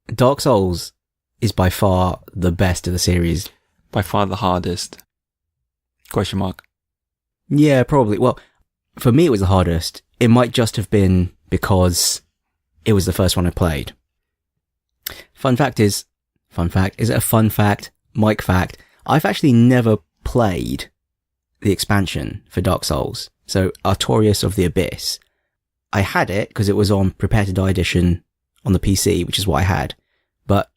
Dark Souls is by far the best of the series. By far the hardest. Question mark. Yeah, probably. Well, for me it was the hardest. It might just have been because it was the first one I played. Fun fact, is it a fun fact? Mike fact. I've actually never played the expansion for Dark Souls. So Artorias of the Abyss. I had it because it was on Prepare to Die edition on the PC, which is what I had. But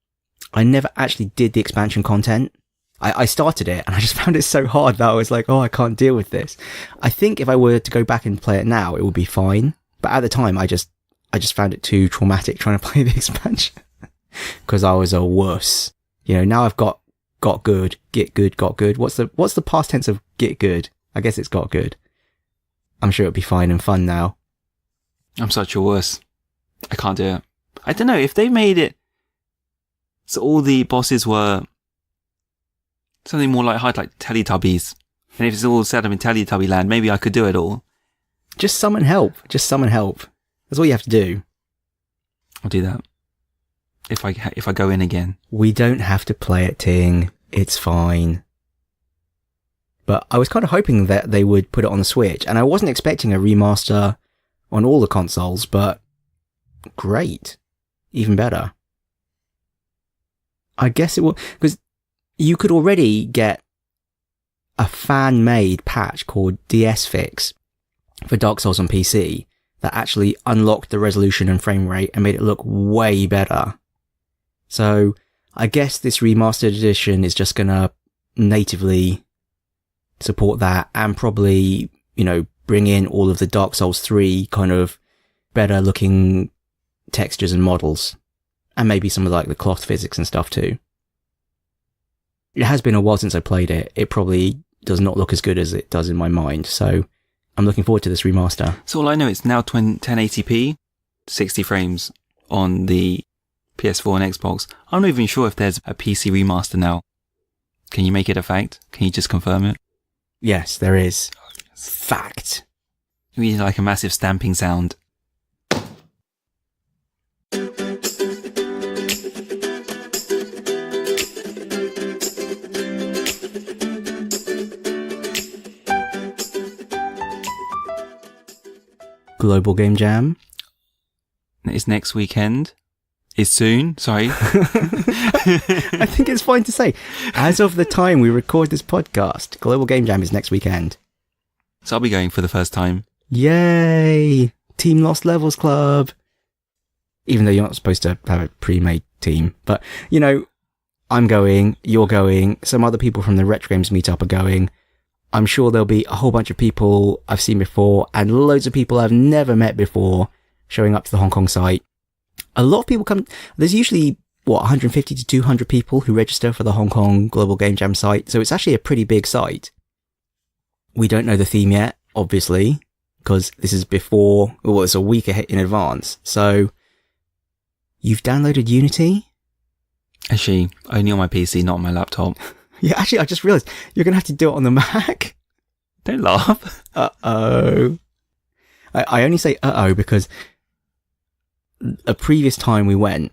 I never actually did the expansion content. I started it and I just found it so hard that I was like, oh, I can't deal with this. I think if I were to go back and play it now, it would be fine. But at the time, I just found it too traumatic trying to play the expansion because I was a wuss. You know, now I've got good, get good, got good. What's the past tense of get good? I guess it's got good. I'm sure it'll be fine and fun now. I'm such a wuss. I can't do it. I don't know if they made it so all the bosses were something more like Teletubbies. And if it's all set up in Teletubby land, maybe I could do it all. Just summon help. Just summon help. That's all you have to do. I'll do that. If I go in again. We don't have to play it, Ting. It's fine. But I was kind of hoping that they would put it on the Switch, and I wasn't expecting a remaster on all the consoles, but great. Even better. I guess it will, because you could already get a fan-made patch called DS Fix for Dark Souls on PC that actually unlocked the resolution and frame rate and made it look way better. So I guess this remastered edition is just gonna natively support that and probably, you know, bring in all of the Dark Souls 3 kind of better looking textures and models. And maybe some of like the cloth physics and stuff too. It has been a while since I played it. It probably does not look as good as it does in my mind. So I'm looking forward to this remaster. So all I know, it's now 1080p, 60 frames on the PS4 and Xbox. I'm not even sure if there's a PC remaster now. Can you make it a fact? Can you just confirm it? Yes, there is. Fact. We need like a massive stamping sound. Global Game Jam. It's next weekend. It's soon. Sorry. I think it's fine to say. As of the time we record this podcast, Global Game Jam is next weekend. So I'll be going for the first time. Yay! Team Lost Levels Club. Even though you're not supposed to have a pre-made team. But, you know, I'm going, you're going, some other people from the Retro Games meetup are going. I'm sure there'll be a whole bunch of people I've seen before and loads of people I've never met before showing up to the Hong Kong site. A lot of people come. There's usually, 150 to 200 people who register for the Hong Kong Global Game Jam site. So it's actually a pretty big site. We don't know the theme yet, obviously, because this is before, it's a week ahead in advance. So you've downloaded Unity? Actually, only on my PC, not on my laptop. Yeah, actually, I just realized you're going to have to do it on the Mac. Don't laugh. Uh-oh. I only say uh-oh because a previous time we went,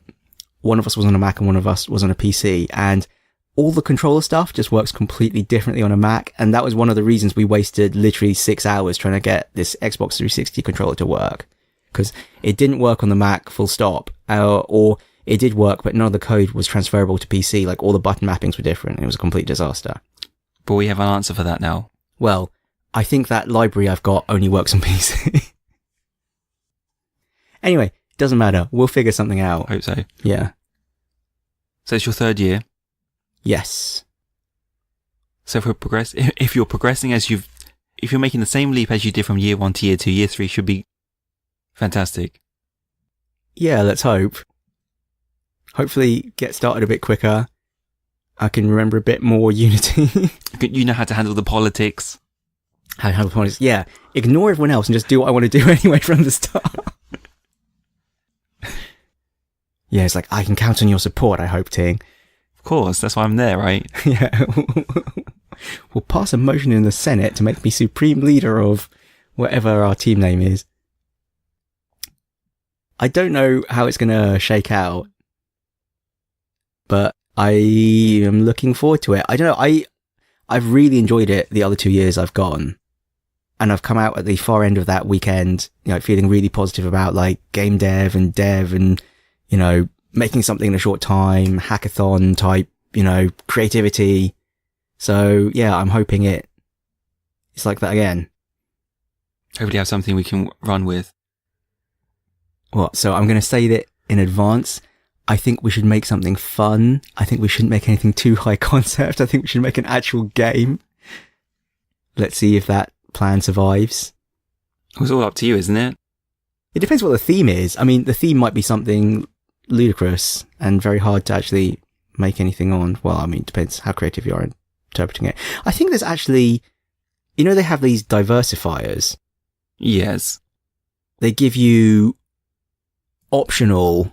one of us was on a Mac and one of us was on a PC, and all the controller stuff just works completely differently on a Mac, and that was one of the reasons we wasted literally 6 hours trying to get this Xbox 360 controller to work, because it didn't work on the Mac full stop, or it did work, but none of the code was transferable to PC. Like, all the button mappings were different. It was a complete disaster. But we have an answer for that now. Well, I think that library I've got only works on PC. Anyway, doesn't matter. We'll figure something out. I hope so. Yeah. So it's your third year. Yes. So if you're progressing if you're making the same leap as you did from year 1 to year 2, year 3 should be fantastic. Yeah, let's hope. Hopefully get started a bit quicker. I can remember a bit more Unity. You know how to handle the politics. How to handle politics. Yeah. Ignore everyone else and just do what I want to do anyway from the start. Yeah, it's like, I can count on your support, I hope, Ting. Of course, that's why I'm there, right? Yeah. We'll pass a motion in the Senate to make me supreme leader of whatever our team name is. I don't know how it's going to shake out, but I am looking forward to it. I don't know, I've really enjoyed it the other 2 years I've gone. And I've come out at the far end of that weekend, you know, feeling really positive about like game dev and, you know, making something in a short time, hackathon type, you know, creativity. So yeah, I'm hoping it's like that again. Hopefully have something we can run with. What? So I'm going to say that in advance. I think we should make something fun. I think we shouldn't make anything too high concept. I think we should make an actual game. Let's see if that plan survives. It's all up to you, isn't it? It depends what the theme is. I mean, the theme might be something ludicrous and very hard to actually make anything on. Well, I mean, it depends how creative you are in interpreting it. I think there's actually, they have these diversifiers. Yes. They give you optional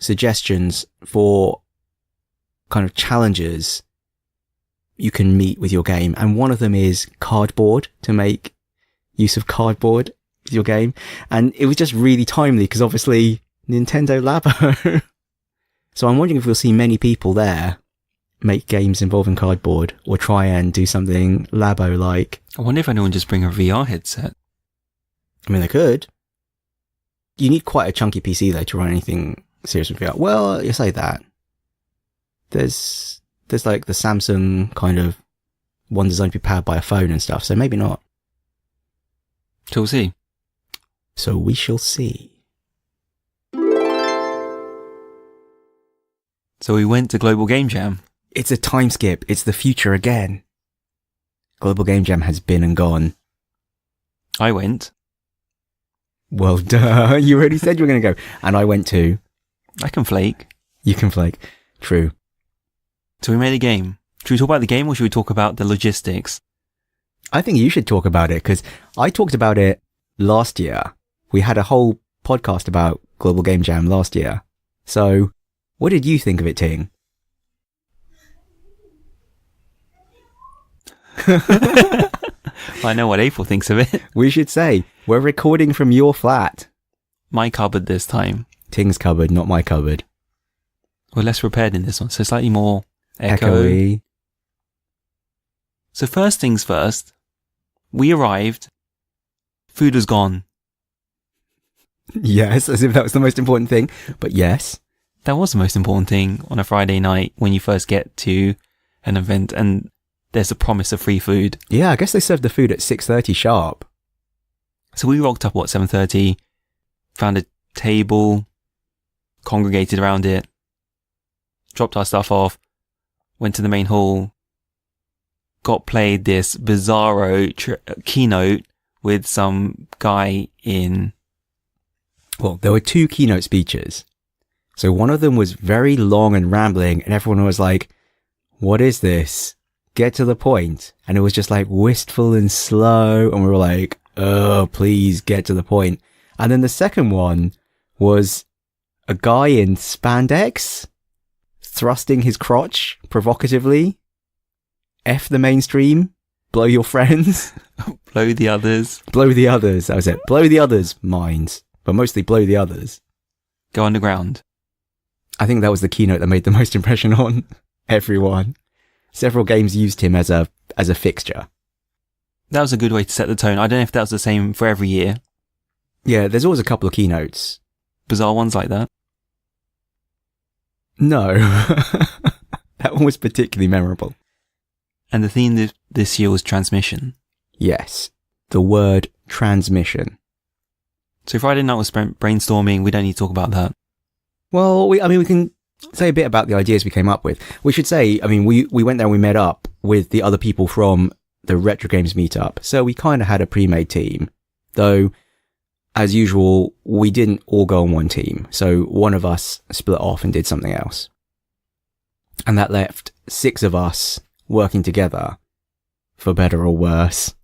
suggestions for kind of challenges you can meet with your game. And one of them is cardboard, to make use of cardboard with your game. And it was just really timely because obviously Nintendo Labo. So I'm wondering if we'll see many people there make games involving cardboard or try and do something Labo-like. I wonder if anyone just bring a VR headset. I mean, they could. You need quite a chunky PC though to run anything serious with VR. Well, you say that. There's like the Samsung kind of one designed to be powered by a phone and stuff, so maybe not. So we'll see. So we shall see. So we went to Global Game Jam. It's a time skip. It's the future again. Global Game Jam has been and gone. I went. Well, duh. You already said you were going to go. And I went too. I can flake. You can flake. True. So we made a game. Should we talk about the game or should we talk about the logistics? I think you should talk about it because I talked about it last year. We had a whole podcast about Global Game Jam last year. So what did you think of it, Ting? I know what April thinks of it. We should say, we're recording from your flat. My cupboard this time. Ting's cupboard, not my cupboard. We're less prepared in this one, so slightly more Echoey. So first things first, we arrived, food was gone. Yes, as if that was the most important thing, but yes. That was the most important thing on a Friday night when you first get to an event and there's a promise of free food. Yeah, I guess they served the food at 6:30 sharp. So we rocked up, 7:30, found a table, congregated around it, dropped our stuff off, went to the main hall, got played this bizarro keynote with some guy in... Well, there were two keynote speeches. So one of them was very long and rambling and everyone was like, what is this? Get to the point. And it was just like wistful and slow. And we were like, oh, please get to the point. And then the second one was a guy in spandex thrusting his crotch provocatively. F the mainstream. Blow your friends. Blow the others. Blow the others. That was it. Blow the others' minds. But mostly blow the others. Go underground. I think that was the keynote that made the most impression on everyone. Several games used him as a fixture. That was a good way to set the tone. I don't know if that was the same for every year. Yeah, there's always a couple of keynotes. Bizarre ones like that. No. That one was particularly memorable. And the theme this year was transmission. Yes. The word transmission. So Friday night was brainstorming. We don't need to talk about that. Well, we can say a bit about the ideas we came up with. We should say, we went there and we met up with the other people from the Retro Games meetup. So we kind of had a pre-made team. Though, as usual, we didn't all go on one team. So one of us split off and did something else. And that left 6 of us working together, for better or worse.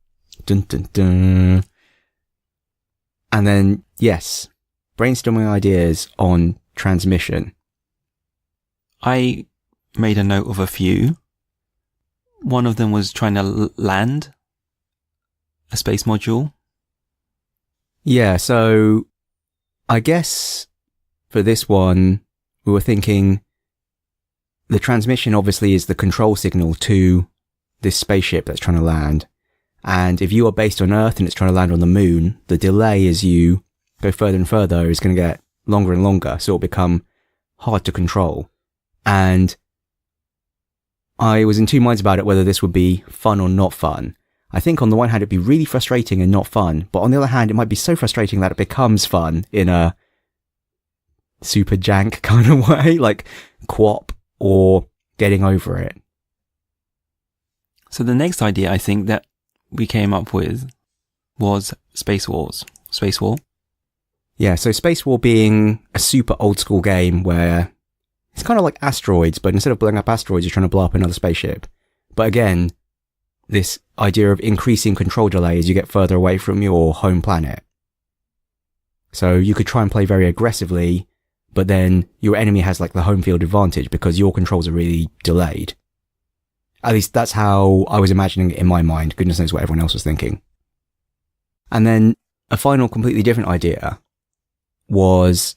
Dun, dun, dun. And then, yes, brainstorming ideas on transmission. I made a note of a few. One of them was trying to land a space module. Yeah, so I guess for this one, we were thinking the transmission obviously is the control signal to this spaceship that's trying to land. And if you are based on Earth and it's trying to land on the moon, the delay as you go further and further is going to get longer and longer. So it'll become hard to control. And I was in two minds about it, whether this would be fun or not fun. I think on the one hand, it'd be really frustrating and not fun. But on the other hand, it might be so frustrating that it becomes fun in a super jank kind of way, like QWOP or getting over it. So the next idea I think that we came up with was Space Wars. Space War. Yeah, so Space War being a super old school game where it's kind of like asteroids, but instead of blowing up asteroids, you're trying to blow up another spaceship. But again, this idea of increasing control delay as you get further away from your home planet. So you could try and play very aggressively, but then your enemy has like the home field advantage because your controls are really delayed. At least that's how I was imagining it in my mind. Goodness knows what everyone else was thinking. And then a final completely different idea was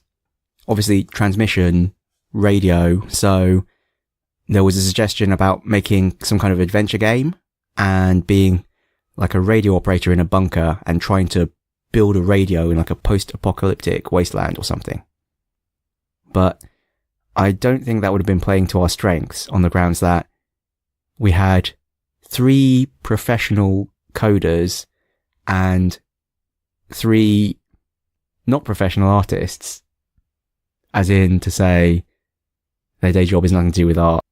obviously transmission, radio. So there was a suggestion about making some kind of adventure game and being like a radio operator in a bunker and trying to build a radio in like a post-apocalyptic wasteland or something. But I don't think that would have been playing to our strengths on the grounds that we had 3 professional coders and 3 not professional artists, as in to say their day job is nothing to do with art.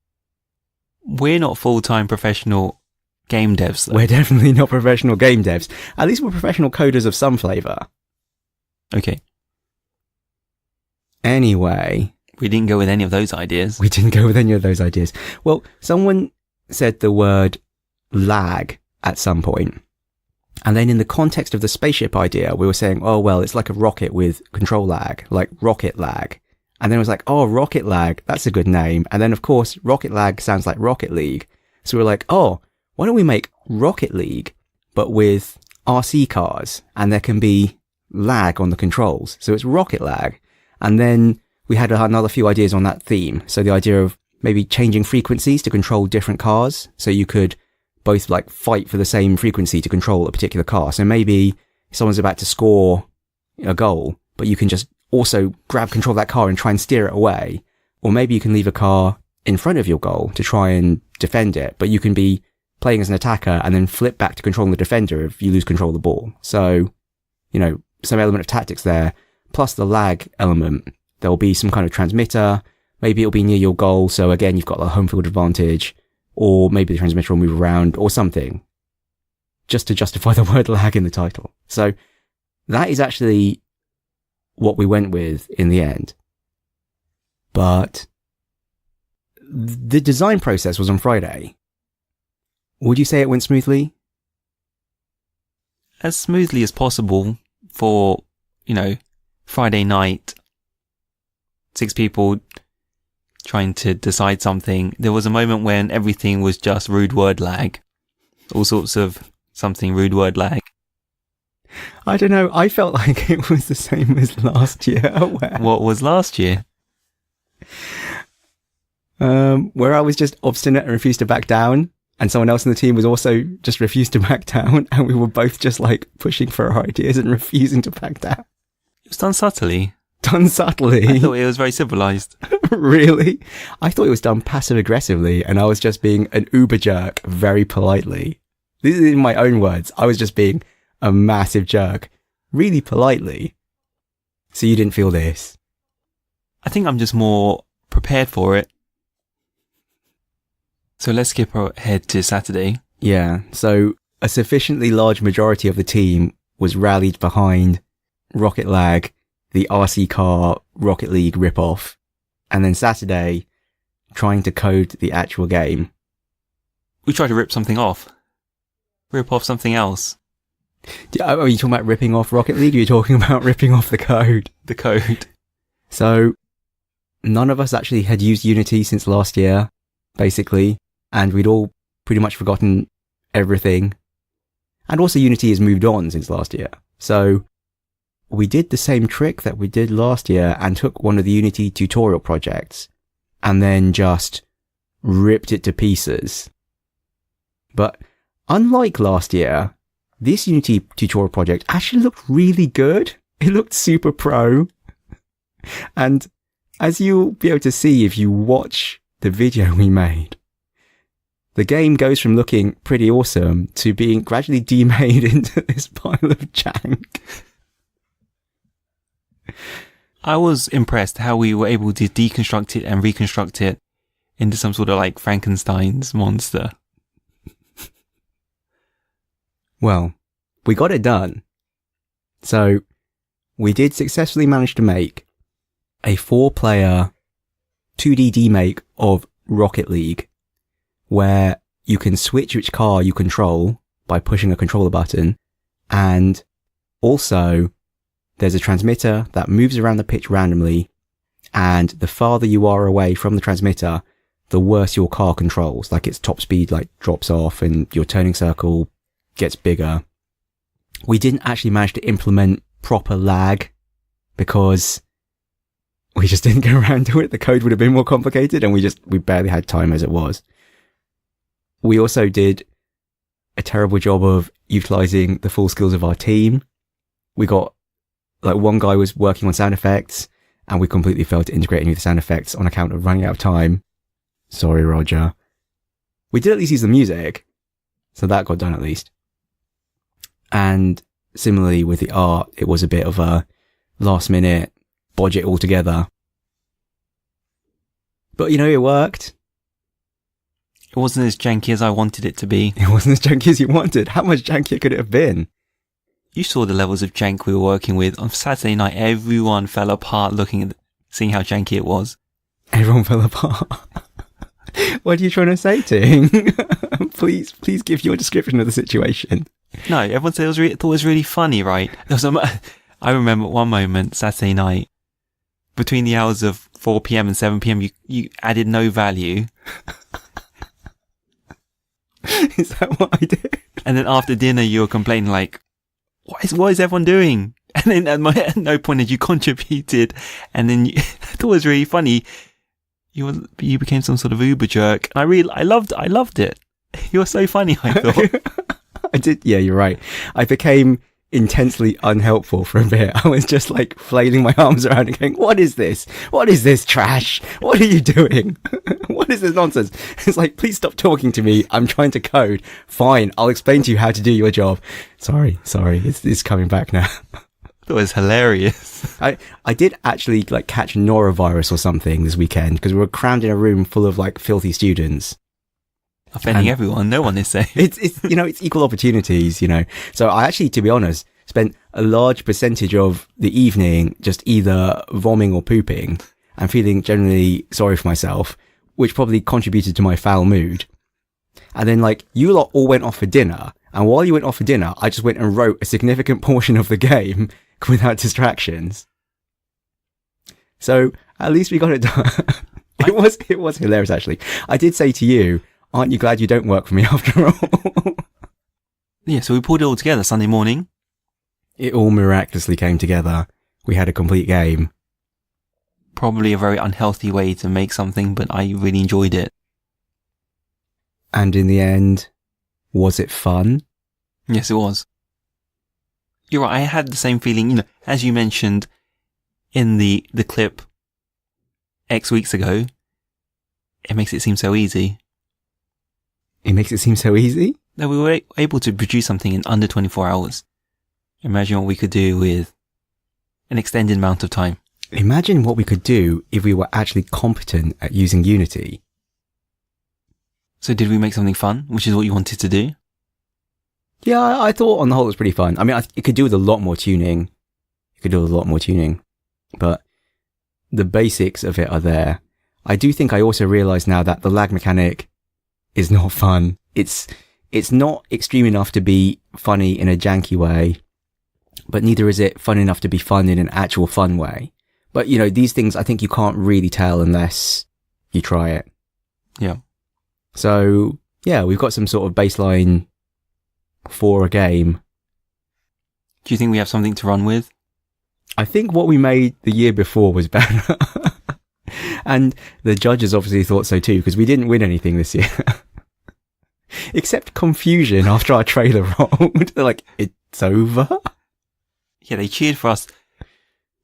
We're not full-time professional game devs, though. We're definitely not professional game devs. At least we're professional coders of some flavour. Okay. Anyway. We didn't go with any of those ideas. We didn't go with any of those ideas. Well, someone said the word lag at some point. And then in the context of the spaceship idea, we were saying, oh, well, it's like a rocket with control lag, like rocket lag. And then it was like, oh, rocket lag, that's a good name. And then, of course, rocket lag sounds like Rocket League. So we were like, oh, why don't we make Rocket League, but with RC cars, and there can be lag on the controls. So it's rocket lag. And then we had another few ideas on that theme. So the idea of maybe changing frequencies to control different cars. So you could both like fight for the same frequency to control a particular car. So maybe someone's about to score a goal, but you can just also grab control of that car and try and steer it away. Or maybe you can leave a car in front of your goal to try and defend it, but you can be playing as an attacker and then flip back to controlling the defender if you lose control of the ball. So, you know, some element of tactics there, plus the lag element. There'll be some kind of transmitter. Maybe it'll be near your goal. So again, you've got the home field advantage. Or maybe the transmitter will move around or something, just to justify the word lag in the title. So that is actually what we went with in the end. But the design process was on Friday. Would you say it went smoothly? As smoothly as possible for, you know, Friday night, 6 people trying to decide something. There was a moment when everything was just rude word lag. All sorts of something rude word lag. I don't know. I felt like it was the same as last year. What was last year? Where I was just obstinate and refused to back down. And someone else in the team was also just refused to back down. And we were both just like pushing for our ideas and refusing to back down. It was done subtly. Done subtly? I thought it was very civilized. Really? I thought it was done passive aggressively and I was just being an uber jerk very politely. This is in my own words. I was just being a massive jerk really politely. So you didn't feel this? I think I'm just more prepared for it. So let's skip ahead to Saturday. Yeah, so a sufficiently large majority of the team was rallied behind Rocket Lag, the RC car Rocket League ripoff, and then Saturday, trying to code the actual game. We tried to rip something off. Rip off something else. Are you talking about ripping off Rocket League, or are you talking about ripping off the code? The code. So, none of us actually had used Unity since last year, basically, and we'd all pretty much forgotten everything. And also Unity has moved on since last year. So, we did the same trick that we did last year and took one of the Unity tutorial projects and then just ripped it to pieces. But unlike last year, this Unity tutorial project actually looked really good. It looked super pro. And as you'll be able to see if you watch the video we made, the game goes from looking pretty awesome to being gradually demade into this pile of jank. I was impressed how we were able to deconstruct it and reconstruct it into some sort of like Frankenstein's monster. Well, we got it done. So, we did successfully manage to make a 4-player 2D remake of Rocket League, where you can switch which car you control by pushing a controller button, and also there's a transmitter that moves around the pitch randomly, and the farther you are away from the transmitter, the worse your car controls. Like its top speed like drops off and your turning circle gets bigger. We didn't actually manage to implement proper lag because we just didn't get around to it. The code would have been more complicated and we barely had time as it was. We also did a terrible job of utilizing the full skills of our team. We got, like, one guy was working on sound effects and we completely failed to integrate any of the sound effects on account of running out of time. Sorry, Roger. We did at least use the music, so that got done at least. And similarly with the art, it was a bit of a last minute budget altogether. But, you know, it worked. It wasn't as janky as I wanted it to be. It wasn't as janky as you wanted. How much jankier could it have been? You saw the levels of jank we were working with. On Saturday night, everyone fell apart seeing how janky it was. Everyone fell apart. What are you trying to say, Ting? Please give your description of the situation. No, everyone said thought it was really funny, right? I remember one moment, Saturday night, between the hours of 4 p.m. and 7 p.m, you added no value. Is that what I did? And then after dinner, you were complaining like, what is everyone doing? And then at no point had you contributed. And then I thought it was really funny. You became some sort of Uber jerk. I loved it. You were so funny, I thought. I did. Yeah, you're right. I became intensely unhelpful for a bit. I was just like flailing my arms around and going, what is this? What is this trash? What are you doing? What is this nonsense? It's like, please stop talking to me. I'm trying to code. Fine. I'll explain to you how to do your job. Sorry. It's coming back now. That was hilarious. I did actually like catch norovirus or something this weekend because we were crammed in a room full of like filthy students. Offending everyone. No one is safe. It's it's equal opportunities, So I actually, to be honest, spent a large percentage of the evening just either vomiting or pooping and feeling generally sorry for myself, which probably contributed to my foul mood. And then like you lot all went off for dinner. And while you went off for dinner, I just went and wrote a significant portion of the game without distractions. So at least we got it done. It was hilarious, actually. I did say to you, aren't you glad you don't work for me after all? Yeah, so we pulled it all together Sunday morning. It all miraculously came together. We had a complete game. Probably a very unhealthy way to make something, but I really enjoyed it. And in the end, was it fun? Yes, it was. You're right, I had the same feeling, as you mentioned in the clip X weeks ago, it makes it seem so easy. It makes it seem so easy? No, we were able to produce something in under 24 hours. Imagine what we could do with an extended amount of time. Imagine what we could do if we were actually competent at using Unity. So did we make something fun, which is what you wanted to do? Yeah, I thought on the whole it was pretty fun. I mean, it could do with a lot more tuning. But the basics of it are there. I do think I also realise now that the lag mechanic is not fun. It's not extreme enough to be funny in a janky way, but neither is it fun enough to be fun in an actual fun way. But, these things I think you can't really tell unless you try it. Yeah. So, yeah, we've got some sort of baseline for a game. Do you think we have something to run with? I think what we made the year before was better. And the judges obviously thought so too, because we didn't win anything this year. Except confusion after our trailer rolled. They're like, it's over? Yeah, they cheered for us,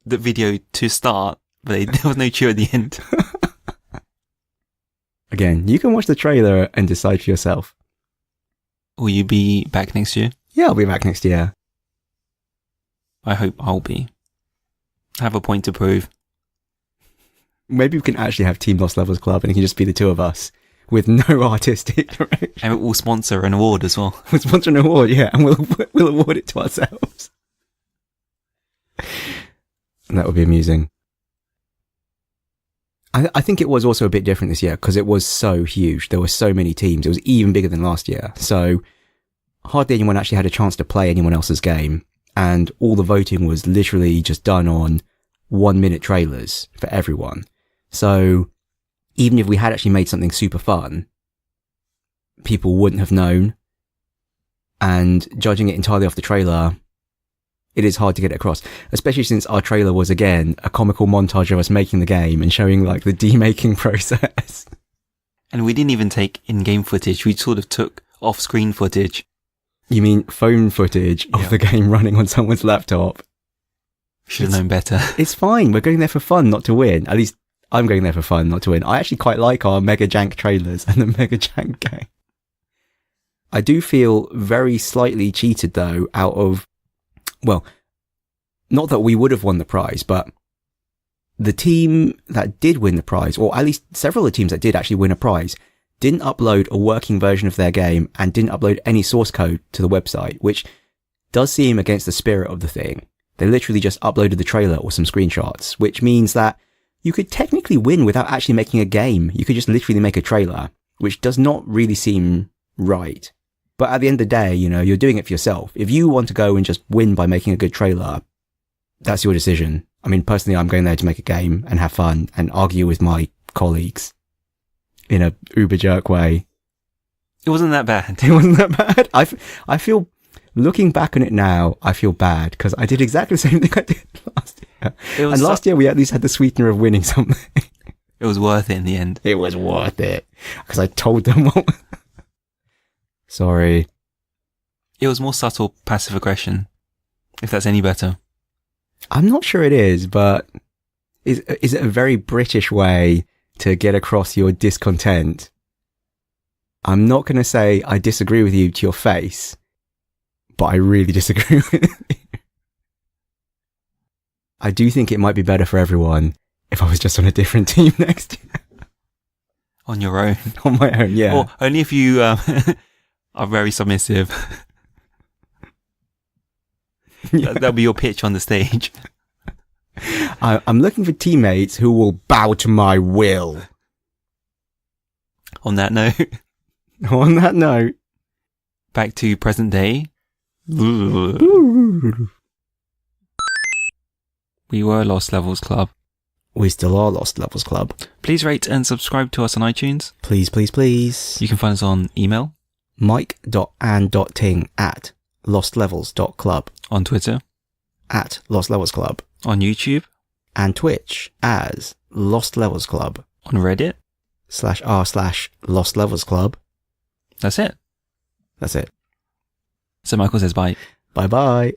the video to start, but there was no cheer at the end. Again, you can watch the trailer and decide for yourself. Will you be back next year? Yeah, I'll be back next year. I hope I'll be. Have a point to prove. Maybe we can actually have Team Lost Levels Club and it can just be the two of us with no artistic direction. And we'll sponsor an award as well. We'll sponsor an award, yeah, and we'll award it to ourselves. And that would be amusing. I think it was also a bit different this year because it was so huge. There were so many teams. It was even bigger than last year. So hardly anyone actually had a chance to play anyone else's game. And all the voting was literally just done on 1-minute trailers for everyone. So even if we had actually made something super fun, people wouldn't have known. And judging it entirely off the trailer, it is hard to get it across, especially since our trailer was, again, a comical montage of us making the game and showing, like, the demaking process. And we didn't even take in-game footage. We sort of took off-screen footage. You mean phone footage of the game running on someone's laptop? Should have known better. It's fine. We're going there for fun, not to win. At least I'm going there for fun, not to win. I actually quite like our Mega Jank trailers and the Mega Jank game. I do feel very slightly cheated, though, out of... Well, not that we would have won the prize, but the team that did win the prize, or at least several of the teams that did actually win a prize, didn't upload a working version of their game and didn't upload any source code to the website, which does seem against the spirit of the thing. They literally just uploaded the trailer or some screenshots, which means that you could technically win without actually making a game. You could just literally make a trailer, which does not really seem right. But at the end of the day, you know, you're doing it for yourself. If you want to go and just win by making a good trailer, that's your decision. I mean, personally, I'm going there to make a game and have fun and argue with my colleagues in a uber jerk way. It wasn't that bad. It wasn't that bad. I feel, looking back on it now, I feel bad because I did exactly the same thing I did last year. And last year we at least had the sweetener of winning something. It was worth it in the end. It was worth it because I told them what... Sorry. It was more subtle passive aggression, if that's any better. I'm not sure it is, but is it a very British way to get across your discontent? I'm not going to say I disagree with you to your face, but I really disagree with you. I do think it might be better for everyone if I was just on a different team next year. On your own. On my own, yeah. Or only if you are very submissive. Yeah. That'll be your pitch on the stage. I'm looking for teammates who will bow to my will. On that note. On that note. Back to present day. We were Lost Levels Club. We still are Lost Levels Club. Please rate and subscribe to us on iTunes. Please, please, please. You can find us on email. mike.and.ting at lostlevels.club. On Twitter. At Lost Levels Club. On YouTube. And Twitch as Lost Levels Club. On Reddit. /r/Lost Levels Club. That's it. That's it. So Michael says bye. Bye bye.